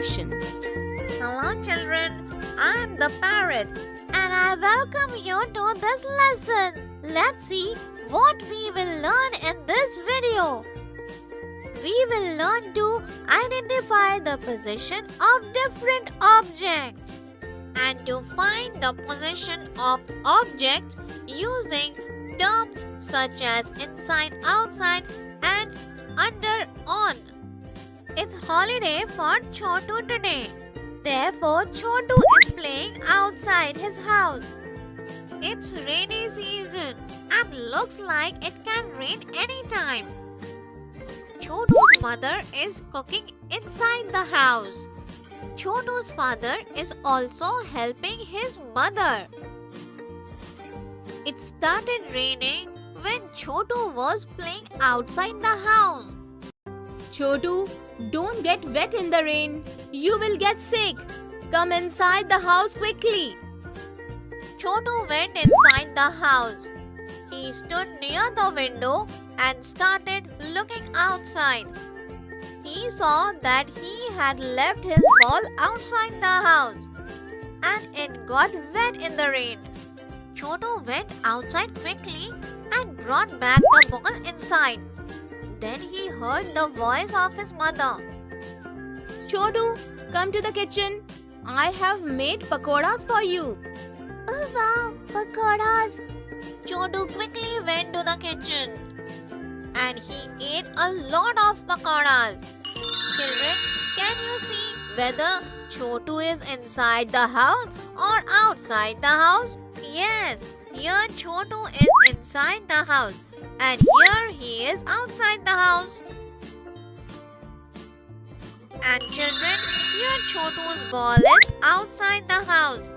position. Hello children, I am the parrot and I welcome you to this lesson. Let's see what we will learn in this video. We will learn to identify the position of different objects and to find the position of objects using terms such as inside, outside and under, on. It's holiday for Chotu today. Therefore, Chotu is playing outside his house. It's rainy season and looks like it can rain anytime. Chotu's mother is cooking inside the house. Chotu's father is also helping his mother. It started raining when Chotu was playing outside the house. Chotu, don't get wet in the rain. You will get sick. Come inside the house quickly. Chotu went inside the house. He stood near the window and started looking outside. He saw that he had left his ball outside the house and it got wet in the rain. Chotu went outside quickly and brought back the ball inside. Then he heard the voice of his mother. Chotu, come to the kitchen. I have made pakoras for you. Oh wow, pakoras! Chotu quickly went to the kitchen and he ate a lot of pakoras. Children, can you see whether Chotu is inside the house or outside the house? Yes, here Chotu is inside the house and here he is outside the house. And children, here Chotu's ball is outside the house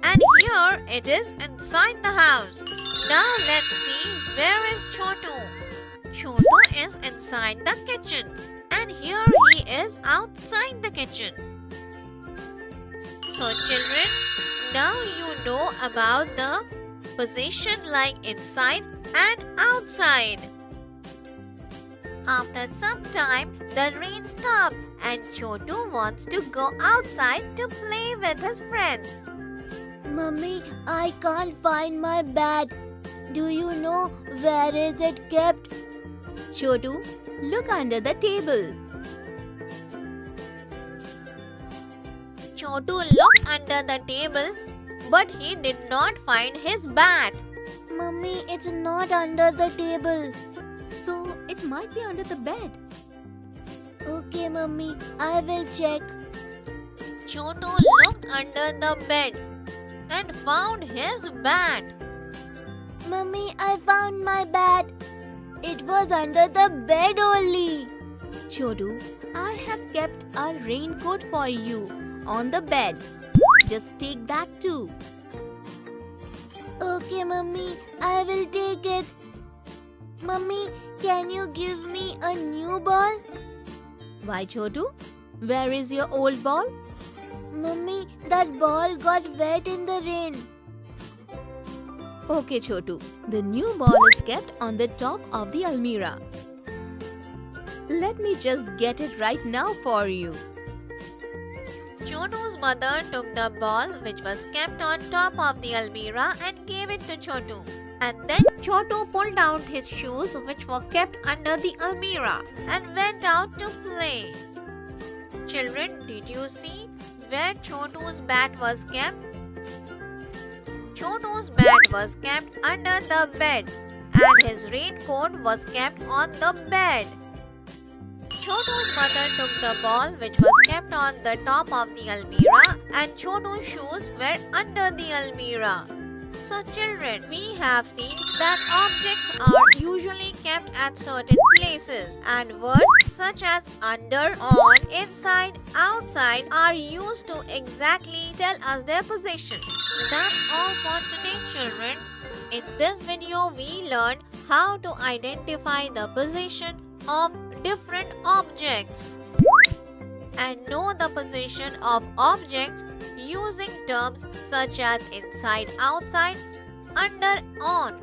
and here it is inside the house. Now let's see, where is Chotu? Chotu is inside the kitchen and here he is outside the kitchen. So children, now you know about the position like inside and outside. After some time, the rain stopped and Chotu wants to go outside to play with his friends. Mummy, I can't find my bat. Do you know where is it kept? Chotu, look under the table. Chotu looked under the table, but he did not find his bat. Mummy, it's not under the table. So it might be under the bed. Okay, Mummy, I will check. Chotu looked under the bed and found his bat. Mummy, I found my bat. It was under the bed only. Chotu, I have kept a raincoat for you on the bed. Just take that too. Okay, Mummy, I will take it. Mummy, can you give me a new ball? Why, Chotu? Where is your old ball? Mummy, that ball got wet in the rain. Okay, Chotu. The new ball is kept on the top of the almirah. Let me just get it right now for you. Chotu's mother took the ball which was kept on top of the almirah and gave it to Chotu. And then Chotu pulled out his shoes which were kept under the almirah and went out to play. Children, did you see where Chotu's bat was kept? Chotu's bat was kept under the bed and his raincoat was kept on the bed. Chotu's mother took the ball which was kept on the top of the almirah and Chotu's shoes were under the almirah. So children, we have seen that objects are usually kept at certain places and words such as under, on, inside, outside are used to exactly tell us their position. That's all for today children. In this video we learned how to identify the position of different objects and know the position of objects using terms such as inside, outside, under, on.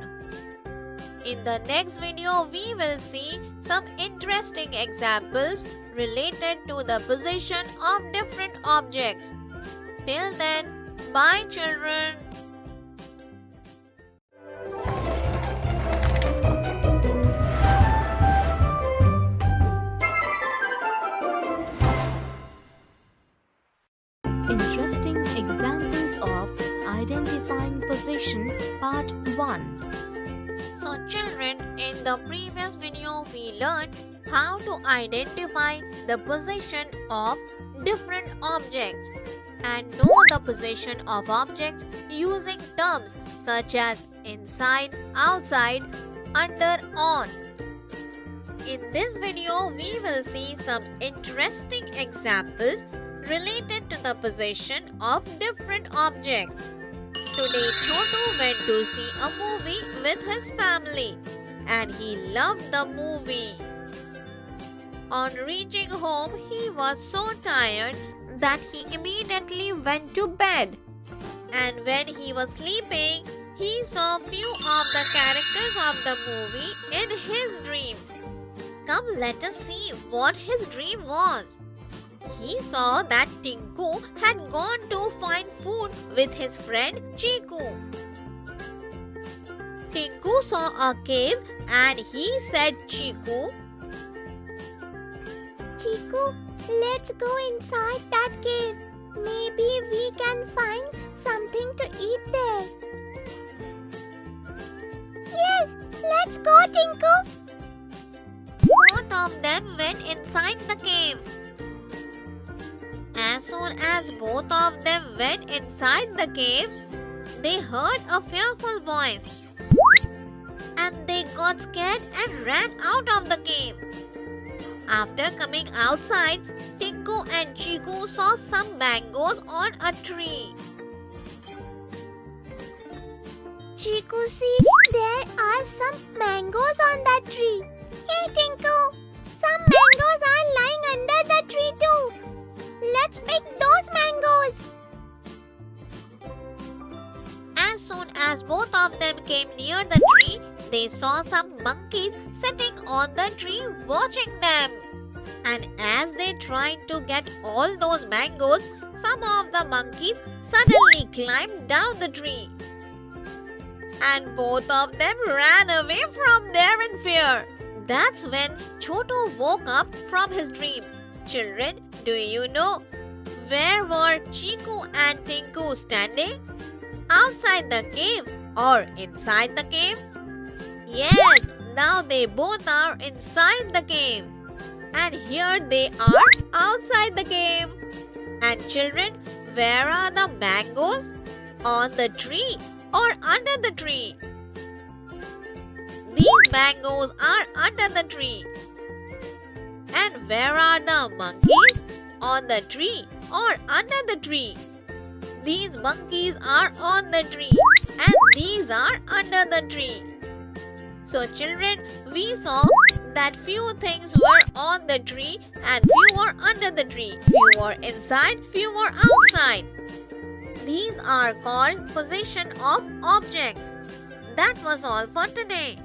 In the next video, we will see some interesting examples related to the position of different objects. Till then, bye children. Interesting examples of identifying position, part 1. So children, in the previous video we learned how to identify the position of different objects and know the position of objects using terms such as inside, outside, under, on. In this video we will see some interesting examples related to the position of different objects. Today, Chotu went to see a movie with his family and he loved the movie. On reaching home, he was so tired that he immediately went to bed. And when he was sleeping, he saw few of the characters of the movie in his dream. Come, let us see what his dream was. He saw that Tinku had gone to find food with his friend Chiku. Tinku saw a cave and he said Chiku, Chiku, let's go inside that cave. Maybe we can find something to eat there. Yes, let's go, Tinku. both of them went inside the cave. As soon as both of them went inside the cave, they heard a fearful voice. And they got scared and ran out of the cave. After coming outside, Tinku and Chiku saw some mangoes on a tree. Chiku, see, there are some mangoes on that tree. Hey, Tinku, some mangoes are lying under the tree too. Let's pick those mangoes. As soon as both of them came near the tree, they saw some monkeys sitting on the tree watching them. And as they tried to get all those mangoes, some of the monkeys suddenly climbed down the tree. And both of them ran away from there in fear. That's when Chotu woke up from his dream. Children, do you know where were Chiku and Tinku standing? Outside the cave or inside the cave? Yes, now they both are inside the cave. And here they are outside the cave. And children, where are the mangoes? On the tree or under the tree? These mangoes are under the tree. And where are the monkeys? On the tree or under the tree? These monkeys are on the tree and these are under the tree. So children, we saw that few things were on the tree and few were under the tree. Few were inside, few were outside. These are called position of objects. That was all for today.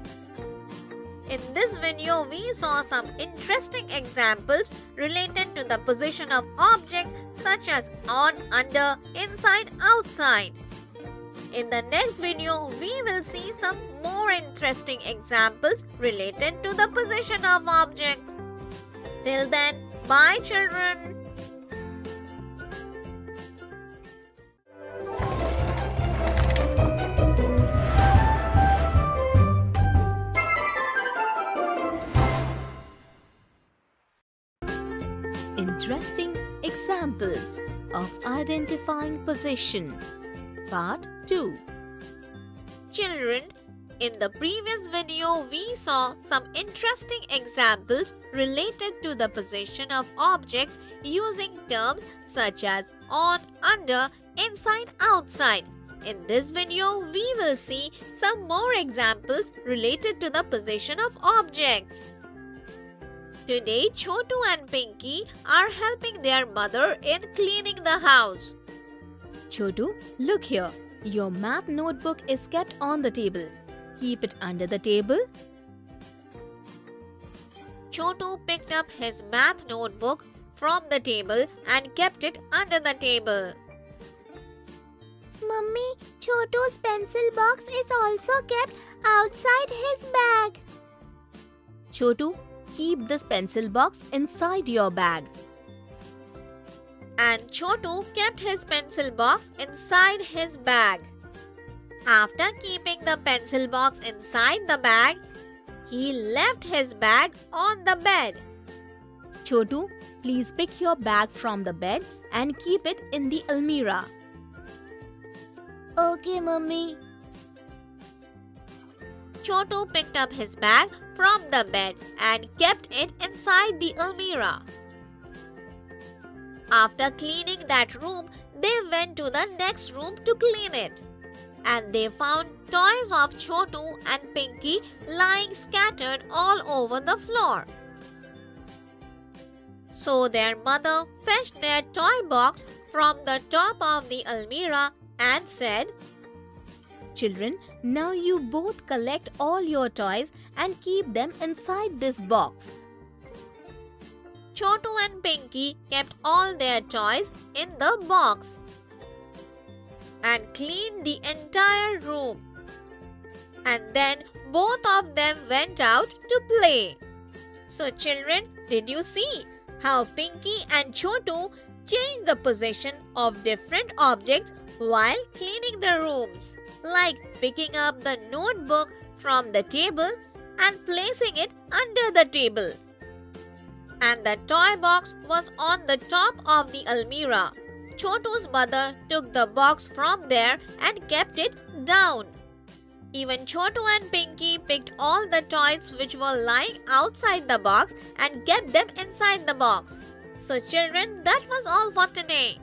In this video, we saw some interesting examples related to the position of objects such as on, under, inside, outside. In the next video, we will see some more interesting examples related to the position of objects. Till then, bye children. Interesting examples of identifying position, part 2. Children, in the previous video, we saw some interesting examples related to the position of objects using terms such as on, under, inside, outside. In this video, we will see some more examples related to the position of objects. Today, Chotu and Pinky are helping their mother in cleaning the house. Chotu, look here. Your math notebook is kept on the table. Keep it under the table. Chotu picked up his math notebook from the table and kept it under the table. Mummy, Chotu's pencil box is also kept outside his bag. Chotu, keep this pencil box inside your bag. And Chotu kept his pencil box inside his bag. After keeping the pencil box inside the bag, he left his bag on the bed. Chotu, please pick your bag from the bed and keep it in the almirah. Okay, Mummy. Chotu picked up his bag from the bed and kept it inside the almirah. After cleaning that room, they went to the next room to clean it. And they found toys of Chotu and Pinky lying scattered all over the floor. So their mother fetched their toy box from the top of the almirah and said, Children, now you both collect all your toys and keep them inside this box. Chotu and Pinky kept all their toys in the box and cleaned the entire room. And then both of them went out to play. So children, did you see how Pinky and Chotu changed the position of different objects while cleaning the rooms? Like picking up the notebook from the table and placing it under the table. And the toy box was on the top of the almirah. Chotu's mother took the box from there and kept it down. Even Chotu and Pinky picked all the toys which were lying outside the box and kept them inside the box. So children, that was all for today.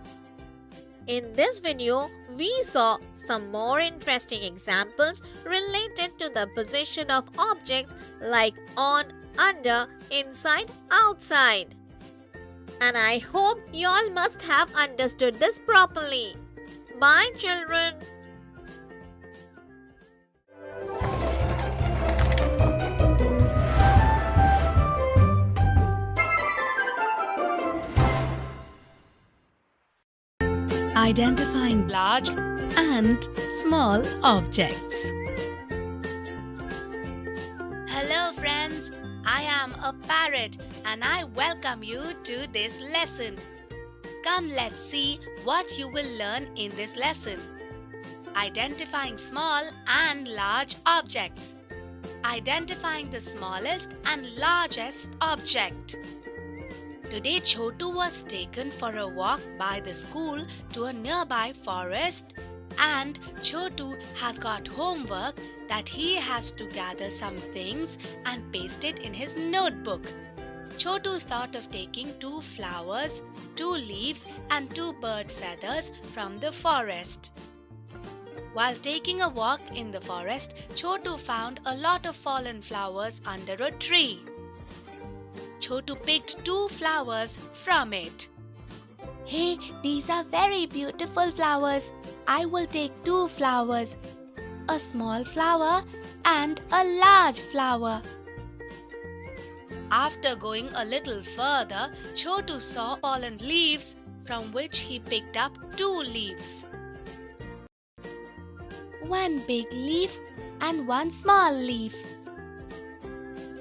In this video, we saw some more interesting examples related to the position of objects like on, under, inside, outside. And I hope you all must have understood this properly. Bye children. Identifying large and small objects. Hello friends, I am a parrot and I welcome you to this lesson. Come, let's see what you will learn in this lesson. Identifying small and large objects. Identifying the smallest and largest object. Today Chotu was taken for a walk by the school to a nearby forest, and Chotu has got homework that he has to gather some things and paste it in his notebook. Chotu thought of taking 2 flowers, 2 leaves and 2 bird feathers from the forest. While taking a walk in the forest, Chotu found a lot of fallen flowers under a tree. Chotu picked 2 flowers from it. Hey, these are very beautiful flowers. I will take 2 flowers. A small flower and a large flower. After going a little further, Chotu saw fallen leaves from which he picked up 2 leaves. 1 big leaf and 1 small leaf.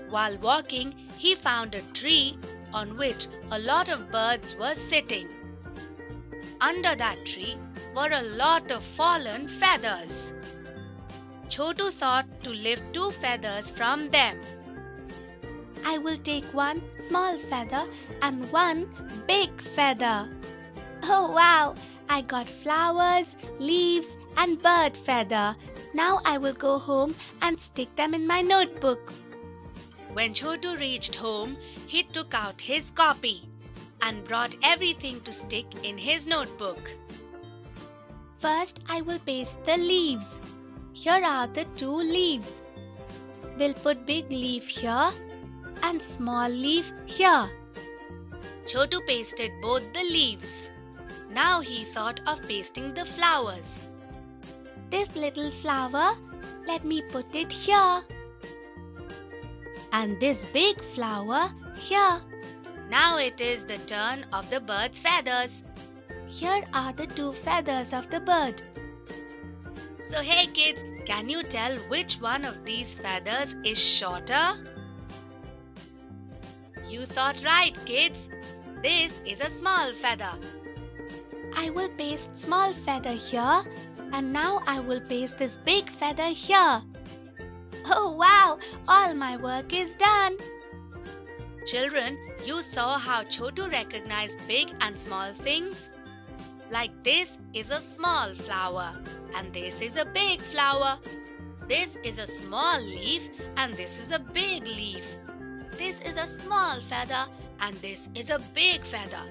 While walking, he found a tree on which a lot of birds were sitting. Under that tree were a lot of fallen feathers. Chotu thought to lift 2 feathers from them. I will take 1 small feather and 1 big feather. Oh wow! I got flowers, leaves and bird feather. Now I will go home and stick them in my notebook. When Chotu reached home, he took out his copy and brought everything to stick in his notebook. First, I will paste the leaves. Here are the 2 leaves. We'll put big leaf here and small leaf here. Chotu pasted both the leaves. Now he thought of pasting the flowers. This little flower let me put it here. And this big flower here. Now it is the turn of the bird's feathers. Here are the 2 feathers of the bird. So hey kids, can you tell which one of these feathers is shorter? You thought right, kids. This is a small feather. I will paste small feather here, and now I will paste this big feather here. Oh wow, all my work is done. Children, you saw how Chotu recognized big and small things? Like this is a small flower and this is a big flower. This is a small leaf and this is a big leaf. This is a small feather and this is a big feather.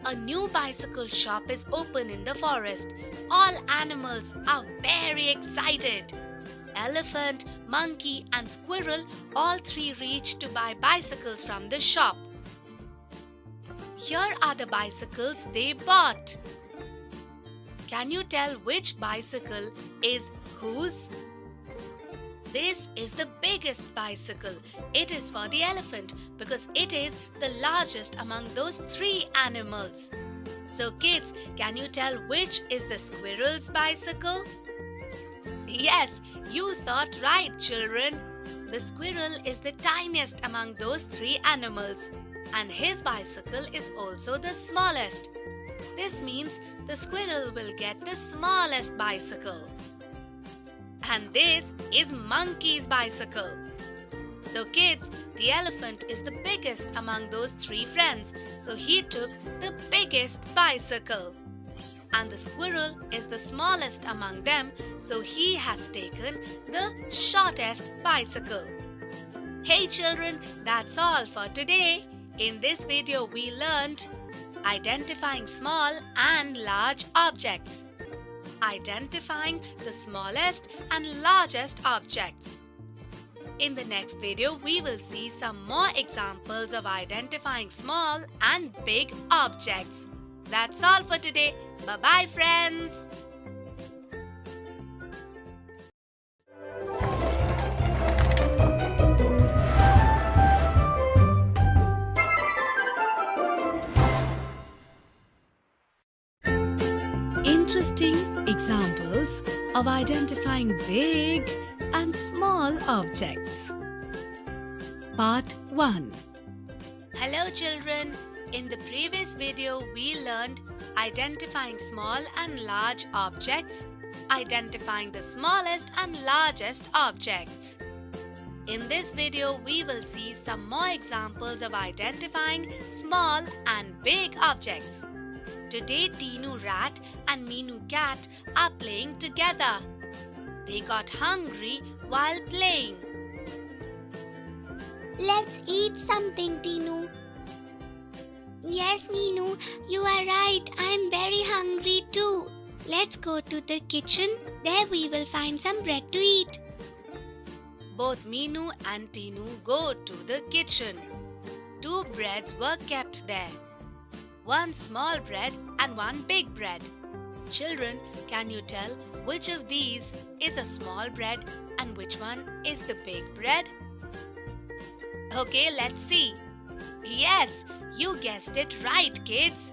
A new bicycle shop is open in the forest. All animals are very excited. Elephant, monkey and squirrel, all 3 reached to buy bicycles from the shop. Here are the bicycles they bought. Can you tell which bicycle is whose? This is the biggest bicycle. It is for the elephant because it is the largest among those 3 animals. So kids, can you tell which is the squirrel's bicycle? Yes, you thought right, children. The squirrel is the tiniest among those 3 animals, and his bicycle is also the smallest. This means the squirrel will get the smallest bicycle. And this is monkey's bicycle. So kids, the elephant is the biggest among those 3 friends, so he took the biggest bicycle. And the squirrel is the smallest among them, so he has taken the shortest bicycle. Hey children, that's all for today. In this video we learned identifying small and large objects, identifying the smallest and largest objects. In the next video we will see some more examples of identifying small and big objects. That's all for today. Bye-bye, friends. Interesting examples of identifying big and small objects. Part 1. Hello children. In the previous video, we learned identifying small and large objects, identifying the smallest and largest objects. In this video, we will see some more examples of identifying small and big objects. Today, Tinu Rat and Meenu Cat are playing together. They got hungry while playing. Let's eat something, Tinu. Yes, Meenu, you are right. I'm very hungry too. Let's go to the kitchen. There we will find some bread to eat. Both Meenu and Tinu go to the kitchen. 2 breads were kept there. 1 small bread and 1 big bread. Children, can you tell which of these is a small bread and which one is the big bread? Okay, let's see. Yes, you guessed it right, kids.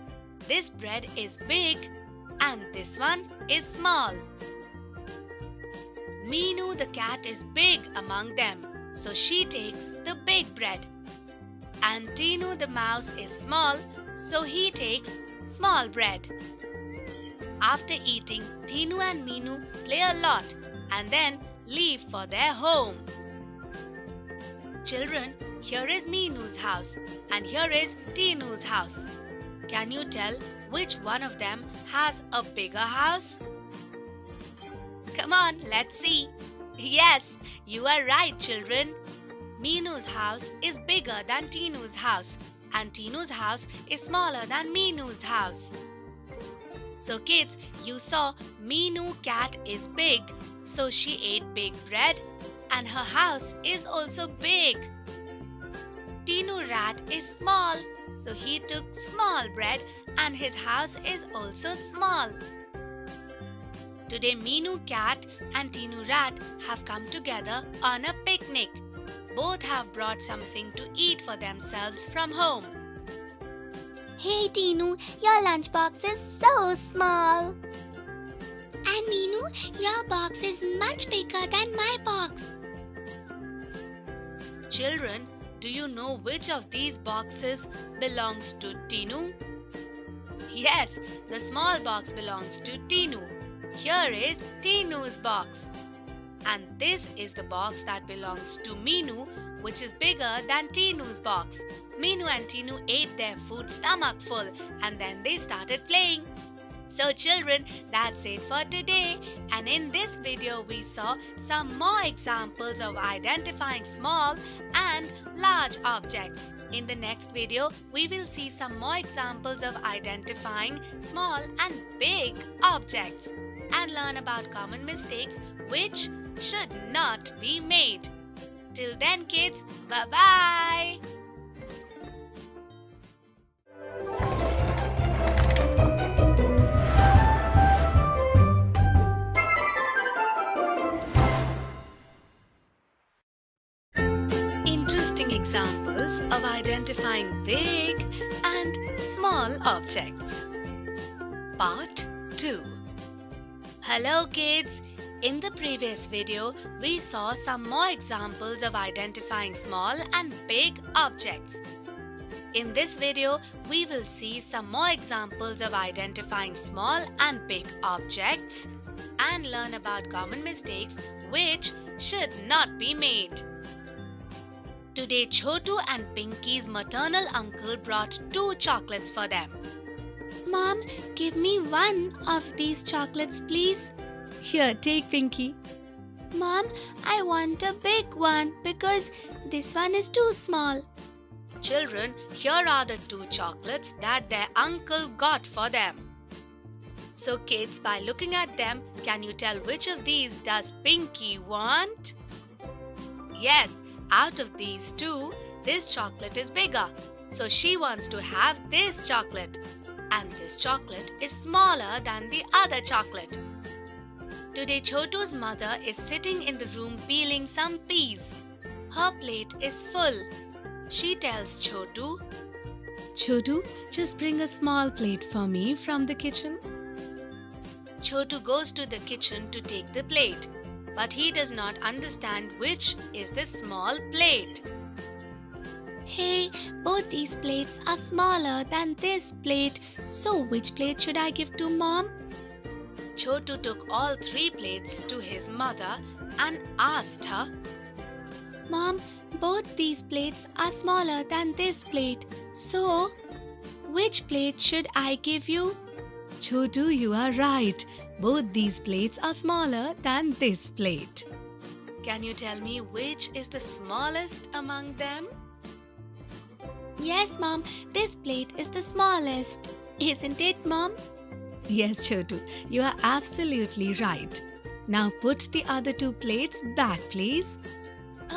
This bread is big and this one is small. Meenu the cat is big among them, so she takes the big bread. And Tinu the mouse is small, so he takes small bread. After eating, Tinu and Meenu play a lot and then leave for their home. Children, here is Meenu's house and here is Tinu's house. Can you tell which one of them has a bigger house? Come on, let's see. Yes, you are right, children. Meenu's house is bigger than Tinu's house and Tinu's house is smaller than Meenu's house. So kids, you saw Meenu cat is big, so she ate big bread and her house is also big. Tinu rat is small, so he took small bread and his house is also small. Today, Meenu cat and Teenu rat have come together on a picnic. Both have brought something to eat for themselves from home. Hey Teenu, your lunchbox is so small. And Meenu, your box is much bigger than my box. Children, do you know which of these boxes belongs to Teenu? Yes, the small box belongs to Teenu. Here is Teenu's box. And this is the box that belongs to Meenu, which is bigger than Teenu's box. Meenu and Teenu ate their food stomach full and then they started playing. So children, that's it for today. And in this video, we saw some more examples of identifying small and large objects. In the next video, we will see some more examples of identifying small and big objects and learn about common mistakes which should not be made. Till then, kids, bye-bye. Interesting examples of identifying big and small objects. Part 2. Hello kids! In the previous video, we saw some more examples of identifying small and big objects. In this video, we will see some more examples of identifying small and big objects and learn about common mistakes which should not be made. Today, Chotu and Pinky's maternal uncle brought 2 chocolates for them. Mom, give me one of these chocolates, please. Here, take Pinky. Mom, I want a big one because this one is too small. Children, here are the 2 chocolates that their uncle got for them. So kids, by looking at them, can you tell which of these does Pinky want? Yes, out of these 2, this chocolate is bigger. So she wants to have this chocolate. And this chocolate is smaller than the other chocolate. Today, Chotu's mother is sitting in the room peeling some peas. Her plate is full. She tells Chotu, "Chotu, just bring a small plate for me from the kitchen." Chotu goes to the kitchen to take the plate, but he does not understand which is the small plate. Hey, both these plates are smaller than this plate. So which plate should I give to Mom? Chotu took all 3 plates to his mother and asked her, Mom, both these plates are smaller than this plate. So, which plate should I give you? "Chotu, you are right. Both these plates are smaller than this plate. Can you tell me which is the smallest among them?" Yes, Mom, this plate is the smallest. Isn't it, Mom? Yes, Chotu, you are absolutely right. Now put the other 2 plates back, please.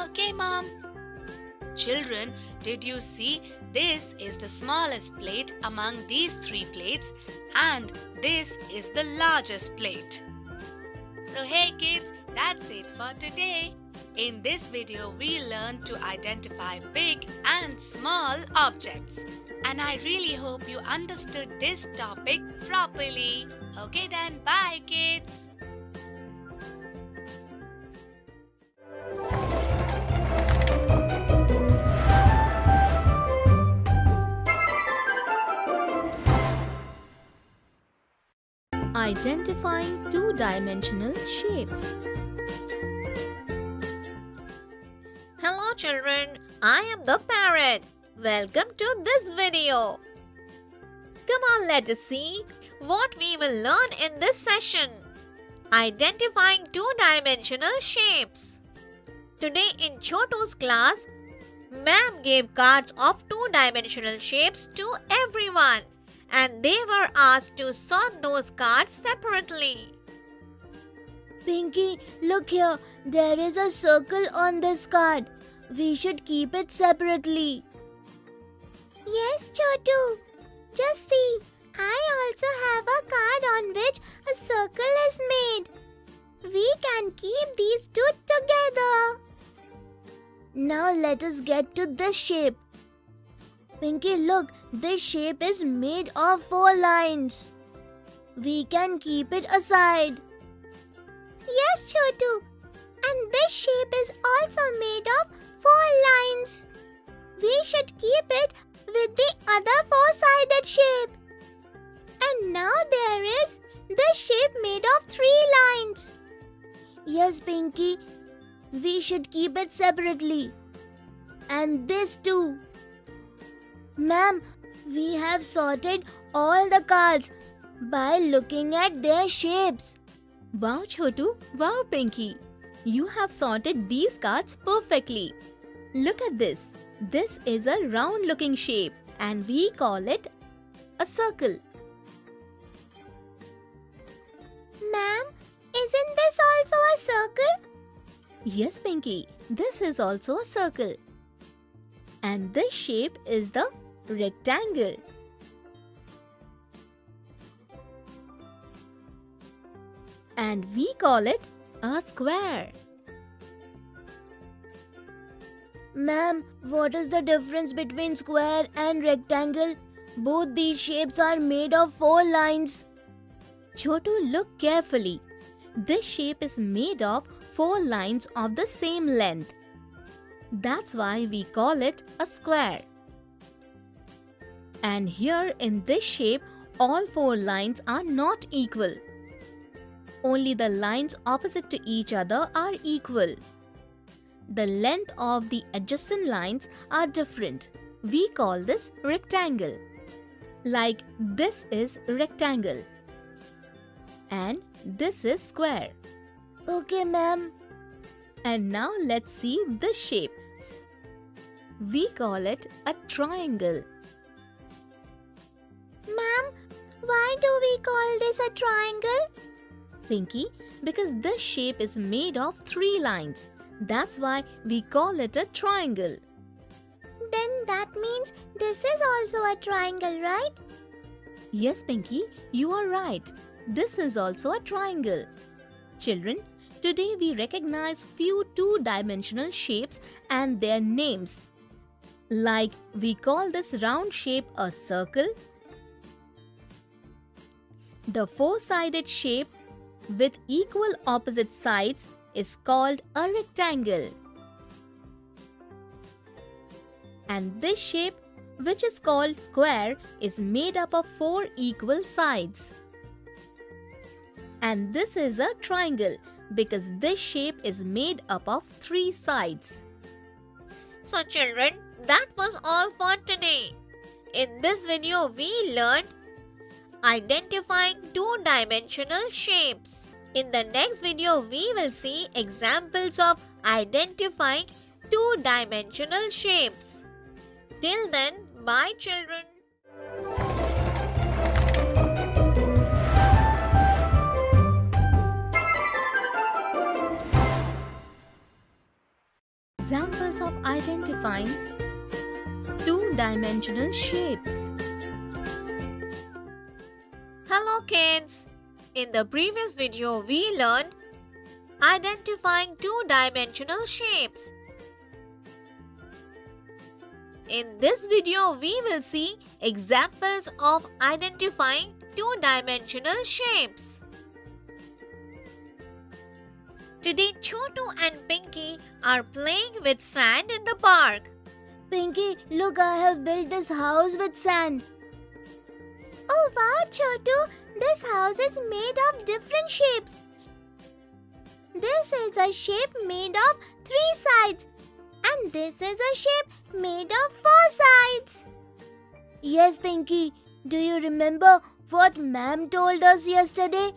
Okay, Mom. Children, did you see? This is the smallest plate among these 3 plates and this is the largest plate. So hey kids, that's it for today. In this video, we learned to identify big and small objects. And I really hope you understood this topic properly. Okay then, bye kids. Identifying two-dimensional shapes. Hello children, I am the parrot. Welcome to this video. Come on, let us see what we will learn in this session. Identifying two-dimensional shapes. Today in Chotu's class, ma'am gave cards of two-dimensional shapes to everyone and they were asked to sort those cards separately. Pinky, look here. There is a circle on this card. We should keep it separately. Yes, Chotu. Just see. I also have a card on which a circle is made. We can keep these two together. Now let us get to this shape. Pinky, look, this shape is made of 4 lines. We can keep it aside. Yes, Chotu. And this shape is also made of 4 lines. We should keep it with the other 4-sided shape. And now there is this shape made of 3 lines. Yes, Pinky. We should keep it separately. And this too. Ma'am, we have sorted all the cards by looking at their shapes. Wow, Chotu. Wow, Pinky. You have sorted these cards perfectly. Look at this. This is a round-looking shape and we call it a circle. Ma'am, isn't this also a circle? Yes, Pinky. This is also a circle. And this shape is the rectangle. And we call it a square. Ma'am, what is the difference between square and rectangle? Both these shapes are made of 4 lines. Chotu, look carefully. This shape is made of 4 lines of the same length. That's why we call it a square. And here in this shape, all 4 lines are not equal. Only the lines opposite to each other are equal. The length of the adjacent lines are different. We call this rectangle. Like this is rectangle. And this is square. Okay, ma'am. And now let's see this shape. We call it a triangle. Ma'am, why do we call this a triangle? Pinky, because this shape is made of 3 lines. That's why we call it a triangle. Then that means this is also a triangle, right? Yes, Pinky, you are right. This is also a triangle. Children, today we recognize few 2-dimensional shapes and their names. Like we call this round shape a circle. The 4-sided shape with equal opposite sides is called a rectangle. And this shape, which is called square, is made up of 4 equal sides. And this is a triangle because this shape is made up of 3 sides. So children, that was all for today. In this video, we learned identifying 2-dimensional shapes. In the next video, we will see examples of identifying 2-dimensional shapes. Till then, bye children. Examples of identifying 2-dimensional shapes. Hello kids! In the previous video, we learned identifying 2-dimensional shapes. In this video, we will see examples of identifying 2-dimensional shapes. Today, Chotu and Pinky are playing with sand in the park. Pinky, look, I have built this house with sand. Oh wow, Chotu, this house is made of different shapes. This is a shape made of 3 sides. And this is a shape made of 4 sides. Yes, Pinky. Do you remember what Ma'am told us yesterday?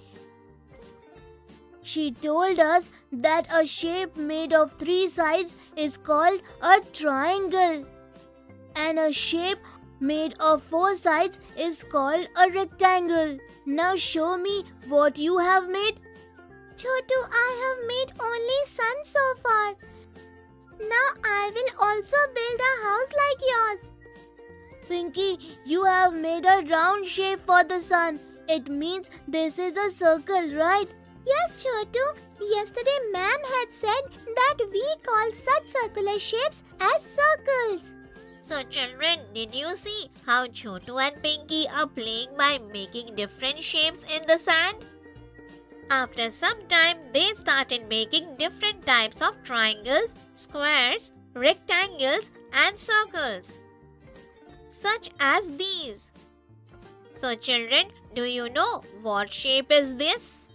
She told us that a shape made of 3 sides is called a triangle. And a shape made of 4 sides is called a rectangle. Now show me what you have made. Chotu, I have made only sun so far. Now I will also build a house like yours. Pinky, you have made a round shape for the sun. It means this is a circle, right? Yes, Chotu. Yesterday, ma'am had said that we call such circular shapes as circles. So children, did you see how Chotu and Pinky are playing by making different shapes in the sand? After some time, they started making different types of triangles, squares, rectangles and circles, such as these. So children, do you know what shape is this?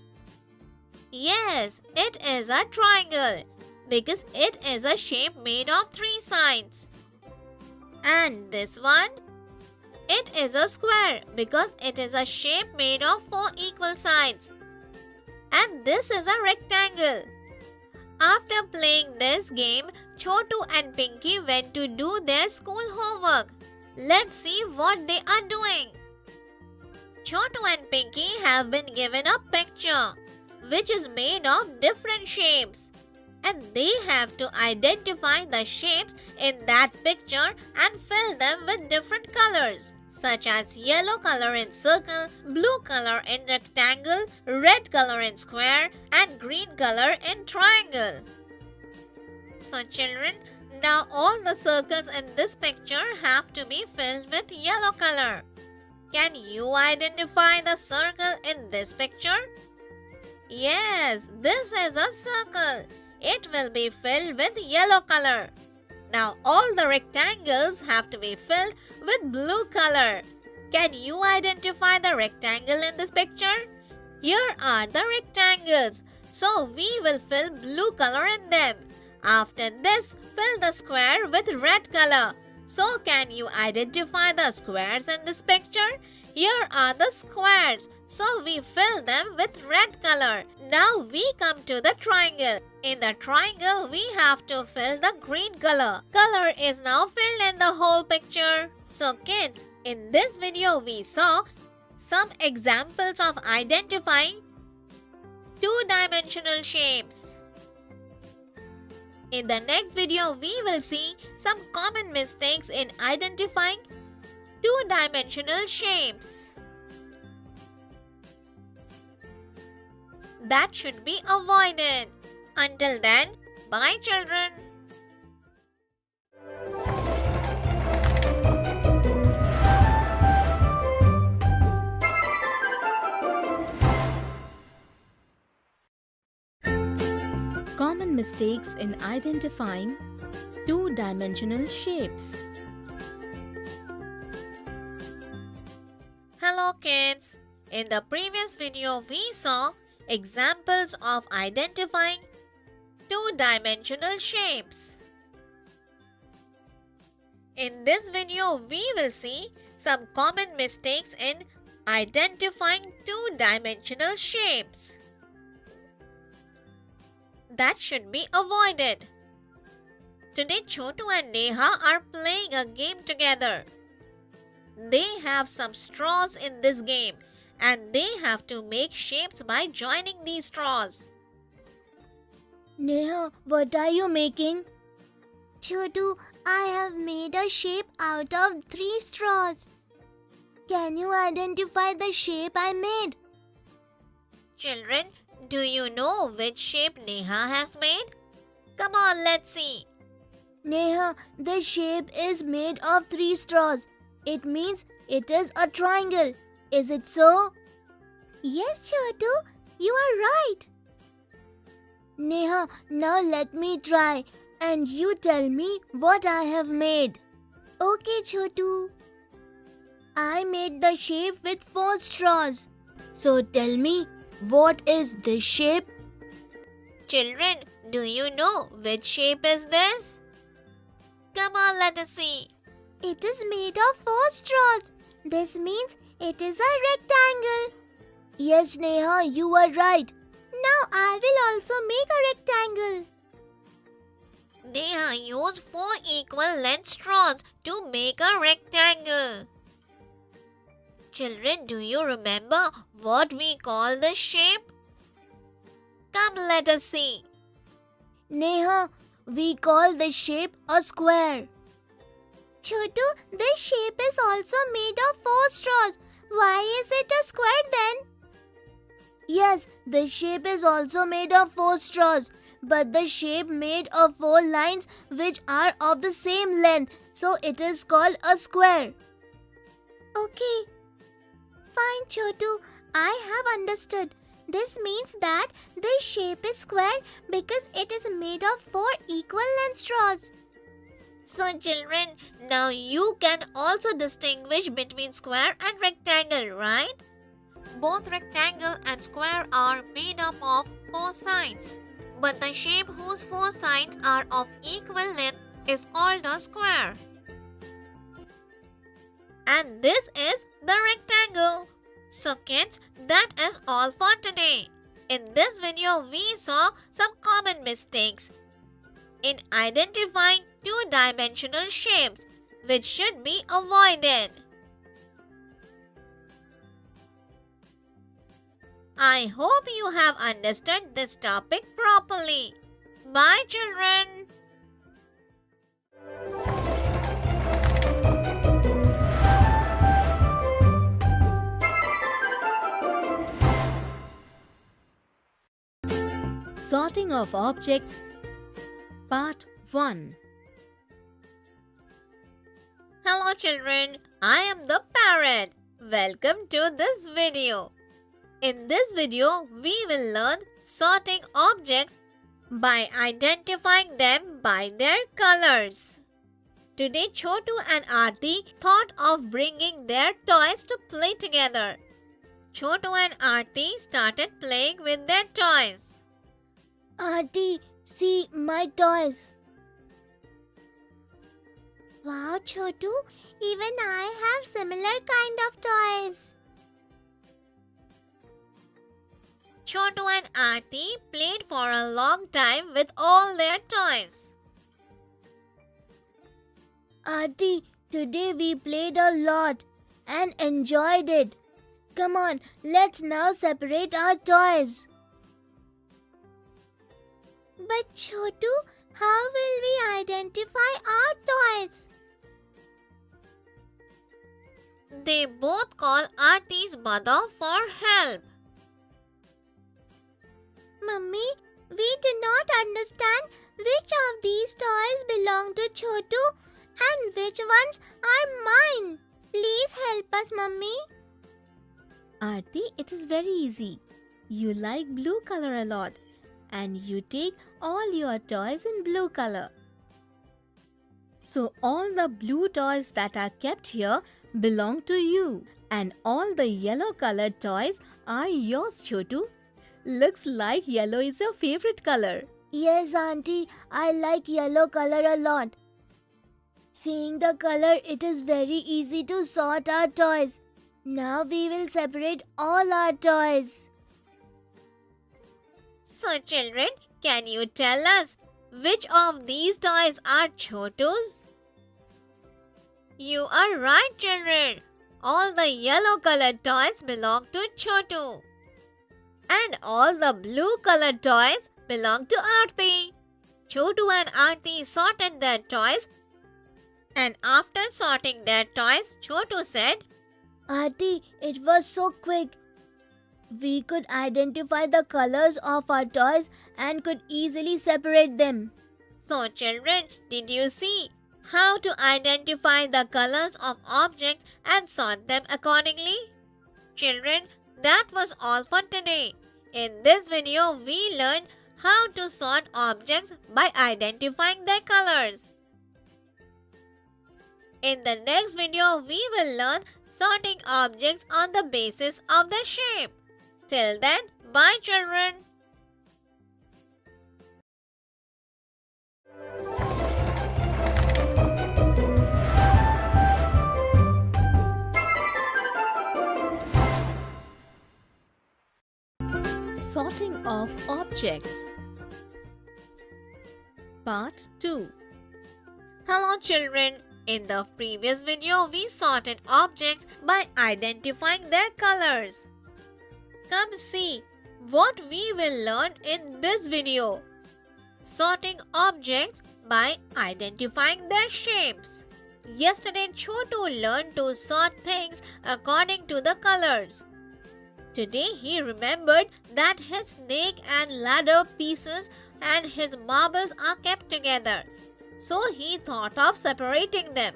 Yes, it is a triangle because it is a shape made of 3 sides. And this one? It is a square because it is a shape made of 4 equal sides. And this is a rectangle. After playing this game, Chotu and Pinky went to do their school homework. Let's see what they are doing. Chotu and Pinky have been given a picture which is made of different shapes. And they have to identify the shapes in that picture and fill them with different colors, such as yellow color in circle, blue color in rectangle, red color in square, and green color in triangle. So children, now all the circles in this picture have to be filled with yellow color. Can you identify the circle in this picture? Yes, this is a circle. It will be filled with yellow color. Now all the rectangles have to be filled with blue color. Can you identify the rectangle in this picture? Here are the rectangles. So we will fill blue color in them. After this, fill the square with red color. So can you identify the squares in this picture? Here are the squares. So we fill them with red color. Now we come to the triangle. In the triangle, we have to fill the green color. Color is now filled in the whole picture. So kids, in this video we saw some examples of identifying two-dimensional shapes. In the next video, we will see some common mistakes in identifying two-dimensional shapes that should be avoided. Until then, bye children. Common mistakes in identifying two-dimensional shapes. Hello kids. In the previous video, we saw examples of identifying two-dimensional shapes. In this video, we will see some common mistakes in identifying two-dimensional shapes that should be avoided. Today, Chotu and Neha are playing a game together. They have some straws in this game and they have to make shapes by joining these straws. Neha, what are you making? Chotu, I have made a shape out of 3 straws. Can you identify the shape I made? Children, do you know which shape Neha has made? Come on, let's see. Neha, the shape is made of 3 straws. It means it is a triangle. Is it so? Yes, Chotu, you are right. Neha, now let me try and you tell me what I have made. Okay, Chotu. I made the shape with 4 straws. So tell me, what is this shape? Children, do you know which shape is this? Come on, let us see. It is made of 4 straws. This means it is a rectangle. Yes, Neha, you are right. Now I will also make a rectangle. Neha used 4 equal length straws to make a rectangle. Children, do you remember what we call this shape? Come, let us see. Neha, we call this shape a square. Chotu, this shape is also made of 4 straws. Why is it a square then? Yes, the shape is also made of 4 straws, but the shape made of 4 lines which are of the same length, so it is called a square. Okay. Fine, Chotu. I have understood. This means that this shape is square because it is made of 4 equal length straws. So children, now you can also distinguish between square and rectangle, right? Both rectangle and square are made up of 4 sides. But the shape whose 4 sides are of equal length is called a square. And this is the rectangle. So kids, that is all for today. In this video, we saw some common mistakes in identifying two-dimensional shapes, which should be avoided. I hope you have understood this topic properly. Bye, children. Sorting of objects, Part 1. Hello, children. I am the parrot. Welcome to this video. In this video, we will learn sorting objects by identifying them by their colors. Today, Chotu and Aarti thought of bringing their toys to play together. Chotu and Aarti started playing with their toys. Aarti, see my toys. Wow, Chotu, even I have similar kind of toys. Chotu and Aarti played for a long time with all their toys. Aarti, today we played a lot and enjoyed it. Come on, let's now separate our toys. But Chotu, how will we identify our toys? They both call Aarti's mother for help. Mummy, we do not understand which of these toys belong to Chotu and which ones are mine. Please help us, Mummy. Aarti, it is very easy. You like blue color a lot and you take all your toys in blue color. So all the blue toys that are kept here belong to you and all the yellow colored toys are yours, Chotu. Looks like yellow is your favorite color. Yes, Auntie, I like yellow color a lot. Seeing the color, it is very easy to sort our toys. Now we will separate all our toys. So children, can you tell us which of these toys are Chotu's? You are right, children. All the yellow colored toys belong to Chotu. And all the blue colored toys belong to Aarti. Chotu and Aarti sorted their toys, and after sorting their toys, Chotu said, Aarti, it was so quick. We could identify the colors of our toys and could easily separate them. So children, did you see how to identify the colors of objects and sort them accordingly? Children, that was all for today. In this video, we learned how to sort objects by identifying their colors. In the next video, we will learn sorting objects on the basis of the shape. Till then, bye children. Sorting of objects. Part 2. Hello children. In the previous video, we sorted objects by identifying their colors. Come see what we will learn in this video. Sorting objects by identifying their shapes. Yesterday, Chotu learned to sort things according to the colors. Today, he remembered that his snake and ladder pieces and his marbles are kept together. So he thought of separating them.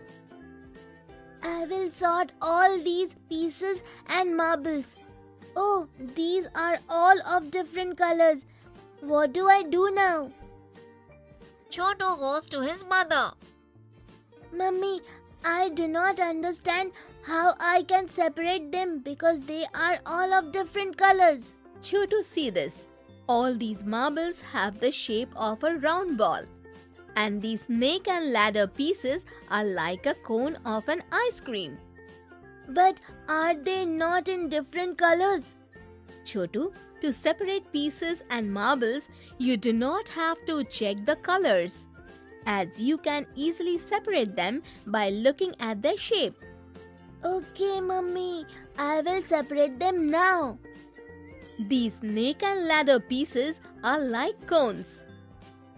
I will sort all these pieces and marbles. Oh, these are all of different colors. What do I do now? Chotu goes to his mother. Mummy, I do not understand how I can separate them because they are all of different colors. Chotu, see this. All these marbles have the shape of a round ball. And these snake and ladder pieces are like a cone of an ice cream. But are they not in different colors? Chotu, to separate pieces and marbles, you do not have to check the colors, as you can easily separate them by looking at their shape. Okay, Mummy, I will separate them now. These snake and ladder pieces are like cones.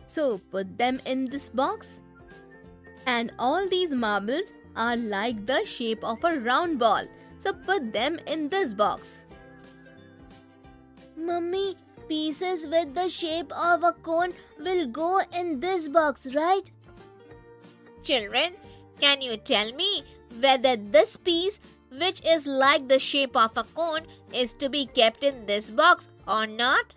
So put them in this box. And all these marbles are like the shape of a round ball. So put them in this box. Mummy, pieces with the shape of a cone will go in this box, right? Children, can you tell me whether this piece, which is like the shape of a cone, is to be kept in this box or not?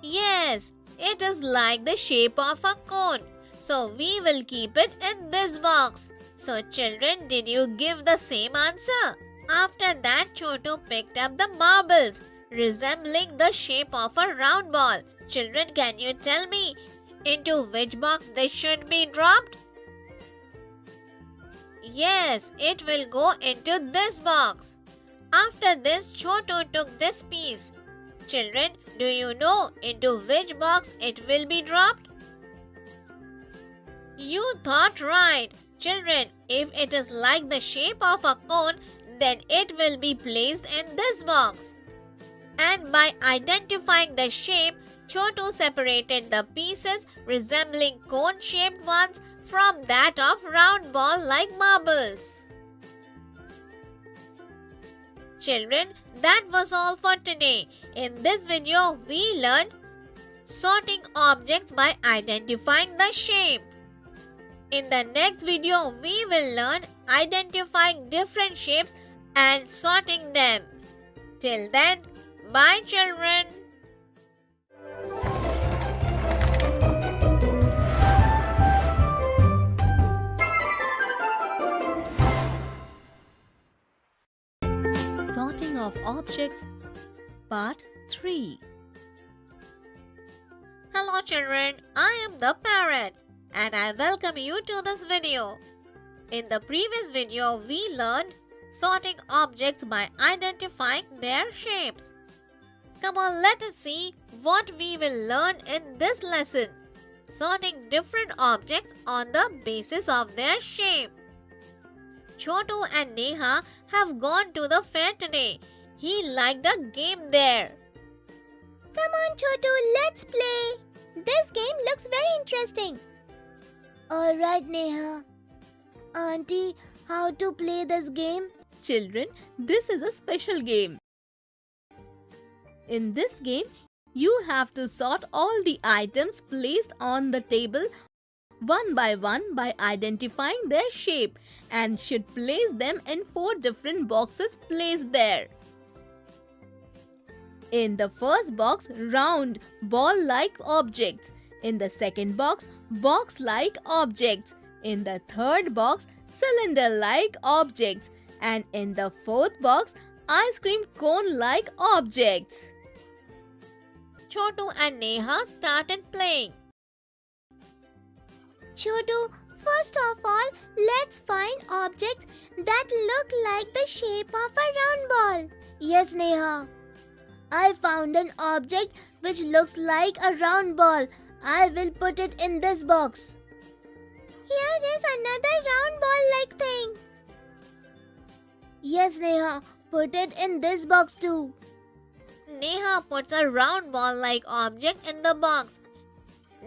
Yes, it is like the shape of a cone. So we will keep it in this box. So children, did you give the same answer? After that, Chotu picked up the marbles, resembling the shape of a round ball. Children, can you tell me into which box they should be dropped? Yes, it will go into this box. After this, Chotu took this piece. Children, do you know into which box it will be dropped? You thought right. Children, if it is like the shape of a cone, then it will be placed in this box. And by identifying the shape, Chotu separated the pieces resembling cone-shaped ones from that of round ball like marbles. Children, that was all for today. In this video, we learned sorting objects by identifying the shape. In the next video, we will learn identifying different shapes and sorting them. Till then, bye children. Sorting of objects, Part 3. Hello children, I am the parrot and I welcome you to this video. In the previous video, we learned sorting objects by identifying their shapes. Come on, let us see what we will learn in this lesson. Sorting different objects on the basis of their shape. Chotu and Neha have gone to the fair today. He liked the game there. Come on, Chotu, let's play. This game looks very interesting. Alright, Neha. Auntie, how to play this game? Children, this is a special game. In this game, you have to sort all the items placed on the table one by one by identifying their shape and should place them in 4 different boxes placed there. In the first box, round, ball-like objects. In the second box, box-like objects. In the third box, cylinder-like objects. And in the fourth box, ice cream cone-like objects. Chotu and Neha started playing. Chotu, first of all, let's find objects that look like the shape of a round ball. Yes, Neha. I found an object which looks like a round ball. I will put it in this box. Here is another round ball-like thing. Yes, Neha. Put it in this box too. Neha puts a round ball-like object in the box.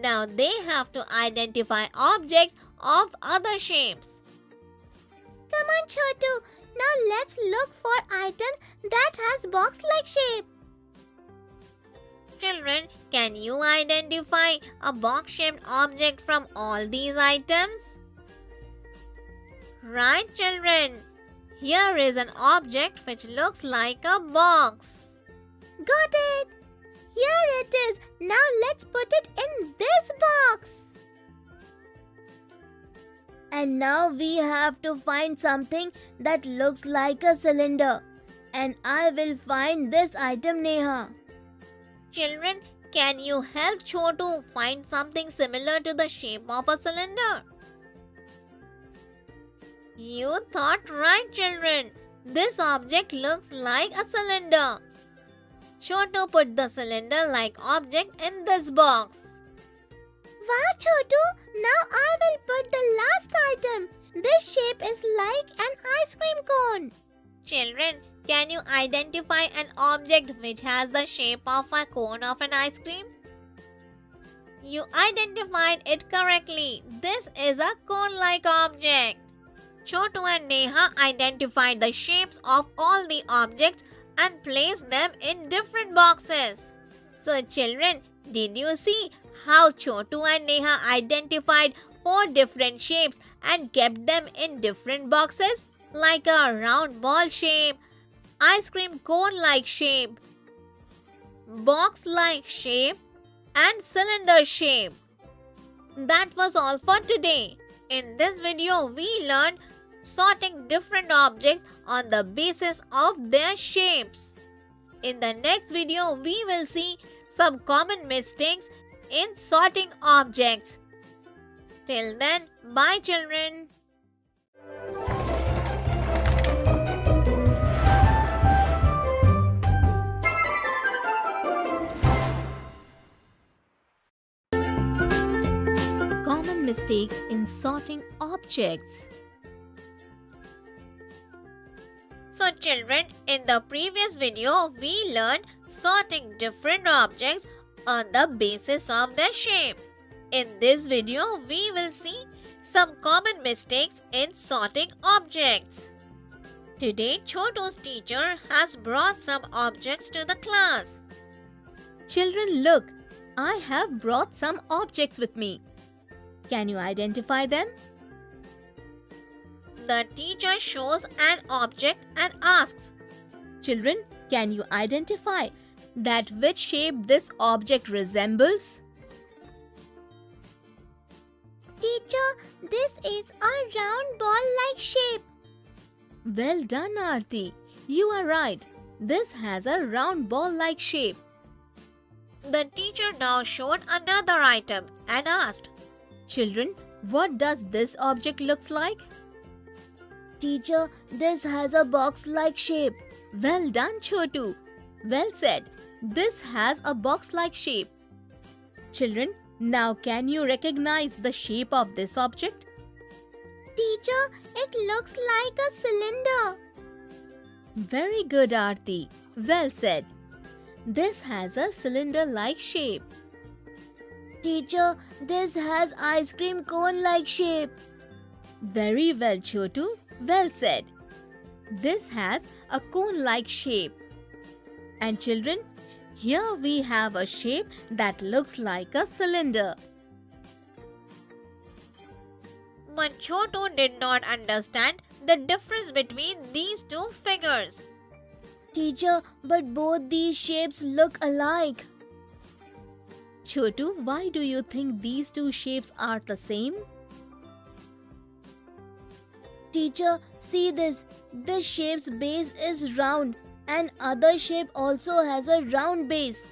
Now they have to identify objects of other shapes. Come on, Chotu. Now let's look for items that has box-like shape. Children, can you identify a box-shaped object from all these items? Right, children. Here is an object which looks like a box. Got it. Here it is. Now let's put it in this box. And now we have to find something that looks like a cylinder. And I will find this item, Neha. Children, can you help Chotu find something similar to the shape of a cylinder? You thought right, children. This object looks like a cylinder. Chotu put the cylinder-like object in this box. Wow, Chotu. Now I will put the last item. This shape is like an ice cream cone. Children, can you identify an object which has the shape of a cone of an ice cream? You identified it correctly. This is a cone-like object. Chotu and Neha identified the shapes of all the objects and placed them in different boxes. So children, did you see how Chotu and Neha identified 4 different shapes and kept them in different boxes? Like a round ball shape, ice cream cone-like shape, box-like shape, and cylinder shape. That was all for today. In this video, we learned sorting different objects on the basis of their shapes. In the next video, we will see some common mistakes in sorting objects. Till then, bye children. Common mistakes in sorting objects. So children, in the previous video, we learned sorting different objects on the basis of their shape. In this video, we will see some common mistakes in sorting objects. Today, Chotu's teacher has brought some objects to the class. Children, look, I have brought some objects with me. Can you identify them? The teacher shows an object and asks, Children, can you identify that which shape this object resembles? Teacher, this is a round ball-like shape. Well done, Aarti. You are right. This has a round ball-like shape. The teacher now showed another item and asked, Children, what does this object looks like? Teacher, this has a box-like shape. Well done, Chotu. Well said. This has a box-like shape. Children, now can you recognize the shape of this object? Teacher, it looks like a cylinder. Very good, Aarti. Well said. This has a cylinder-like shape. Teacher, this has ice cream cone-like shape. Very well, Chotu. Well said. This has a cone-like shape. And children, here we have a shape that looks like a cylinder. But Chotu did not understand the difference between these two figures. Teacher, but both these shapes look alike. Chotu, why do you think these two shapes are the same? Teacher, see this. This shape's base is round and other shape also has a round base.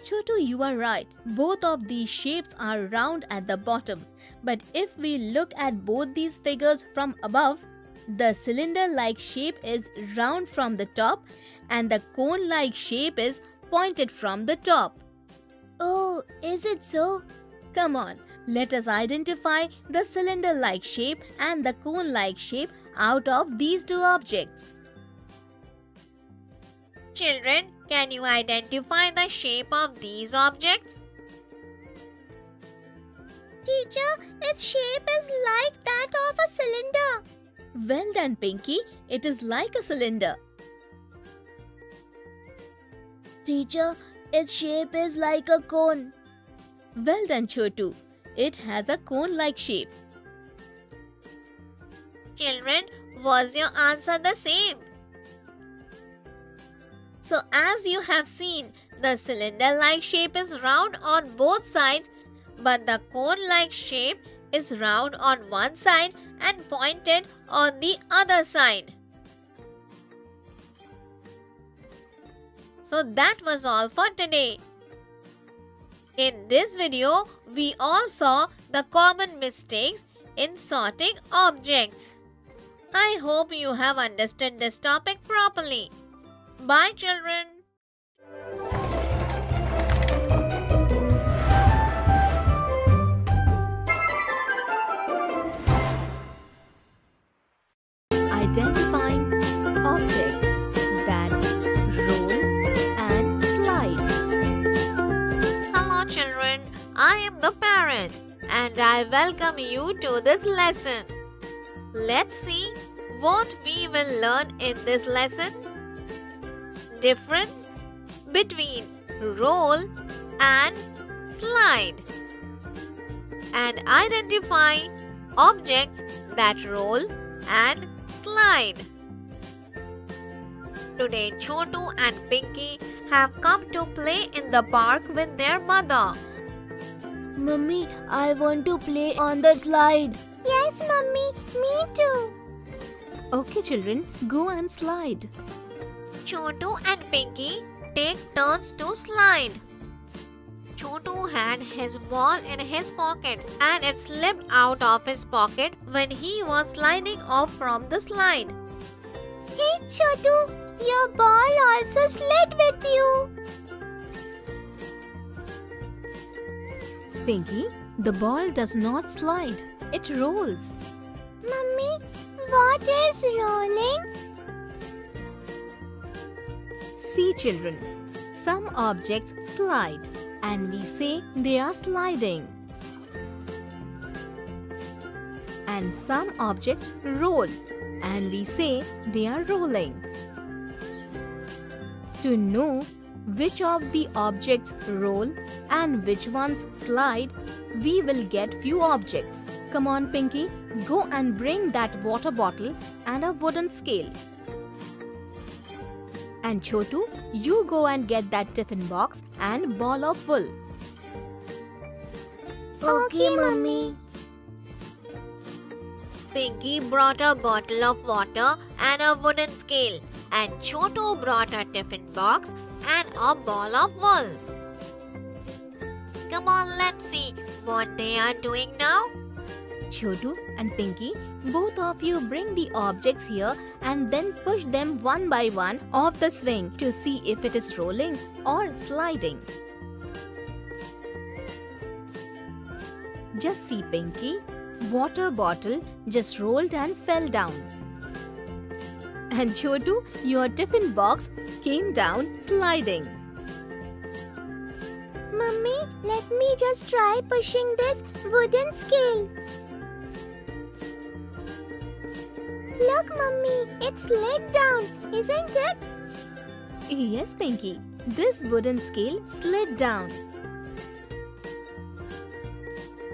Chotu, you are right. Both of these shapes are round at the bottom. But if we look at both these figures from above, the cylinder-like shape is round from the top and the cone-like shape is pointed from the top. Oh, is it so? Come on, let us identify the cylinder-like shape and the cone-like shape out of these two objects. Children, can you identify the shape of these objects? Teacher, its shape is like that of a cylinder. Well done, Pinky. It is like a cylinder. Teacher, its shape is like a cone. Well done, Chotu. It has a cone-like shape. Children, was your answer the same? So as you have seen, the cylinder-like shape is round on both sides, but the cone-like shape is round on one side and pointed on the other side. So that was all for today. In this video, we all saw the common mistakes in sorting objects. I hope you have understood this topic properly. Bye, children. Identifying objects that roll and slide. Hello, children. I am the parrot and I welcome you to this lesson. Let's see what we will learn in this lesson. Difference between roll and slide. And identify objects that roll and slide. Today, Chotu and Pinky have come to play in the park with their mother. Mummy, I want to play on the slide. Yes, Mummy, me too. Okay, children, go and slide. Chotu and Pinky take turns to slide. Chotu had his ball in his pocket and it slipped out of his pocket when he was sliding off from the slide. Hey, Chotu, your ball also slid with you. Pinky, the ball does not slide. It rolls. Mummy, what is rolling? See, children, some objects slide and we say they are sliding. And some objects roll and we say they are rolling. To know which of the objects roll and which ones slide, we will get few objects. Come on, Pinky, go and bring that water bottle and a wooden scale. And Chotu, you go and get that tiffin box and ball of wool. Okay, Mummy. Pinky brought a bottle of water and a wooden scale, and Chotu brought a tiffin box and a ball of wool. Come on, let's see what they are doing now. Chotu and Pinky, both of you bring the objects here and then push them one by one off the swing to see if it is rolling or sliding. Just see, Pinky, water bottle just rolled and fell down. And Chotu, your tiffin box came down sliding. Mummy, let me just try pushing this wooden scale. Look, Mummy, it slid down, isn't it? Yes, Pinky, this wooden scale slid down.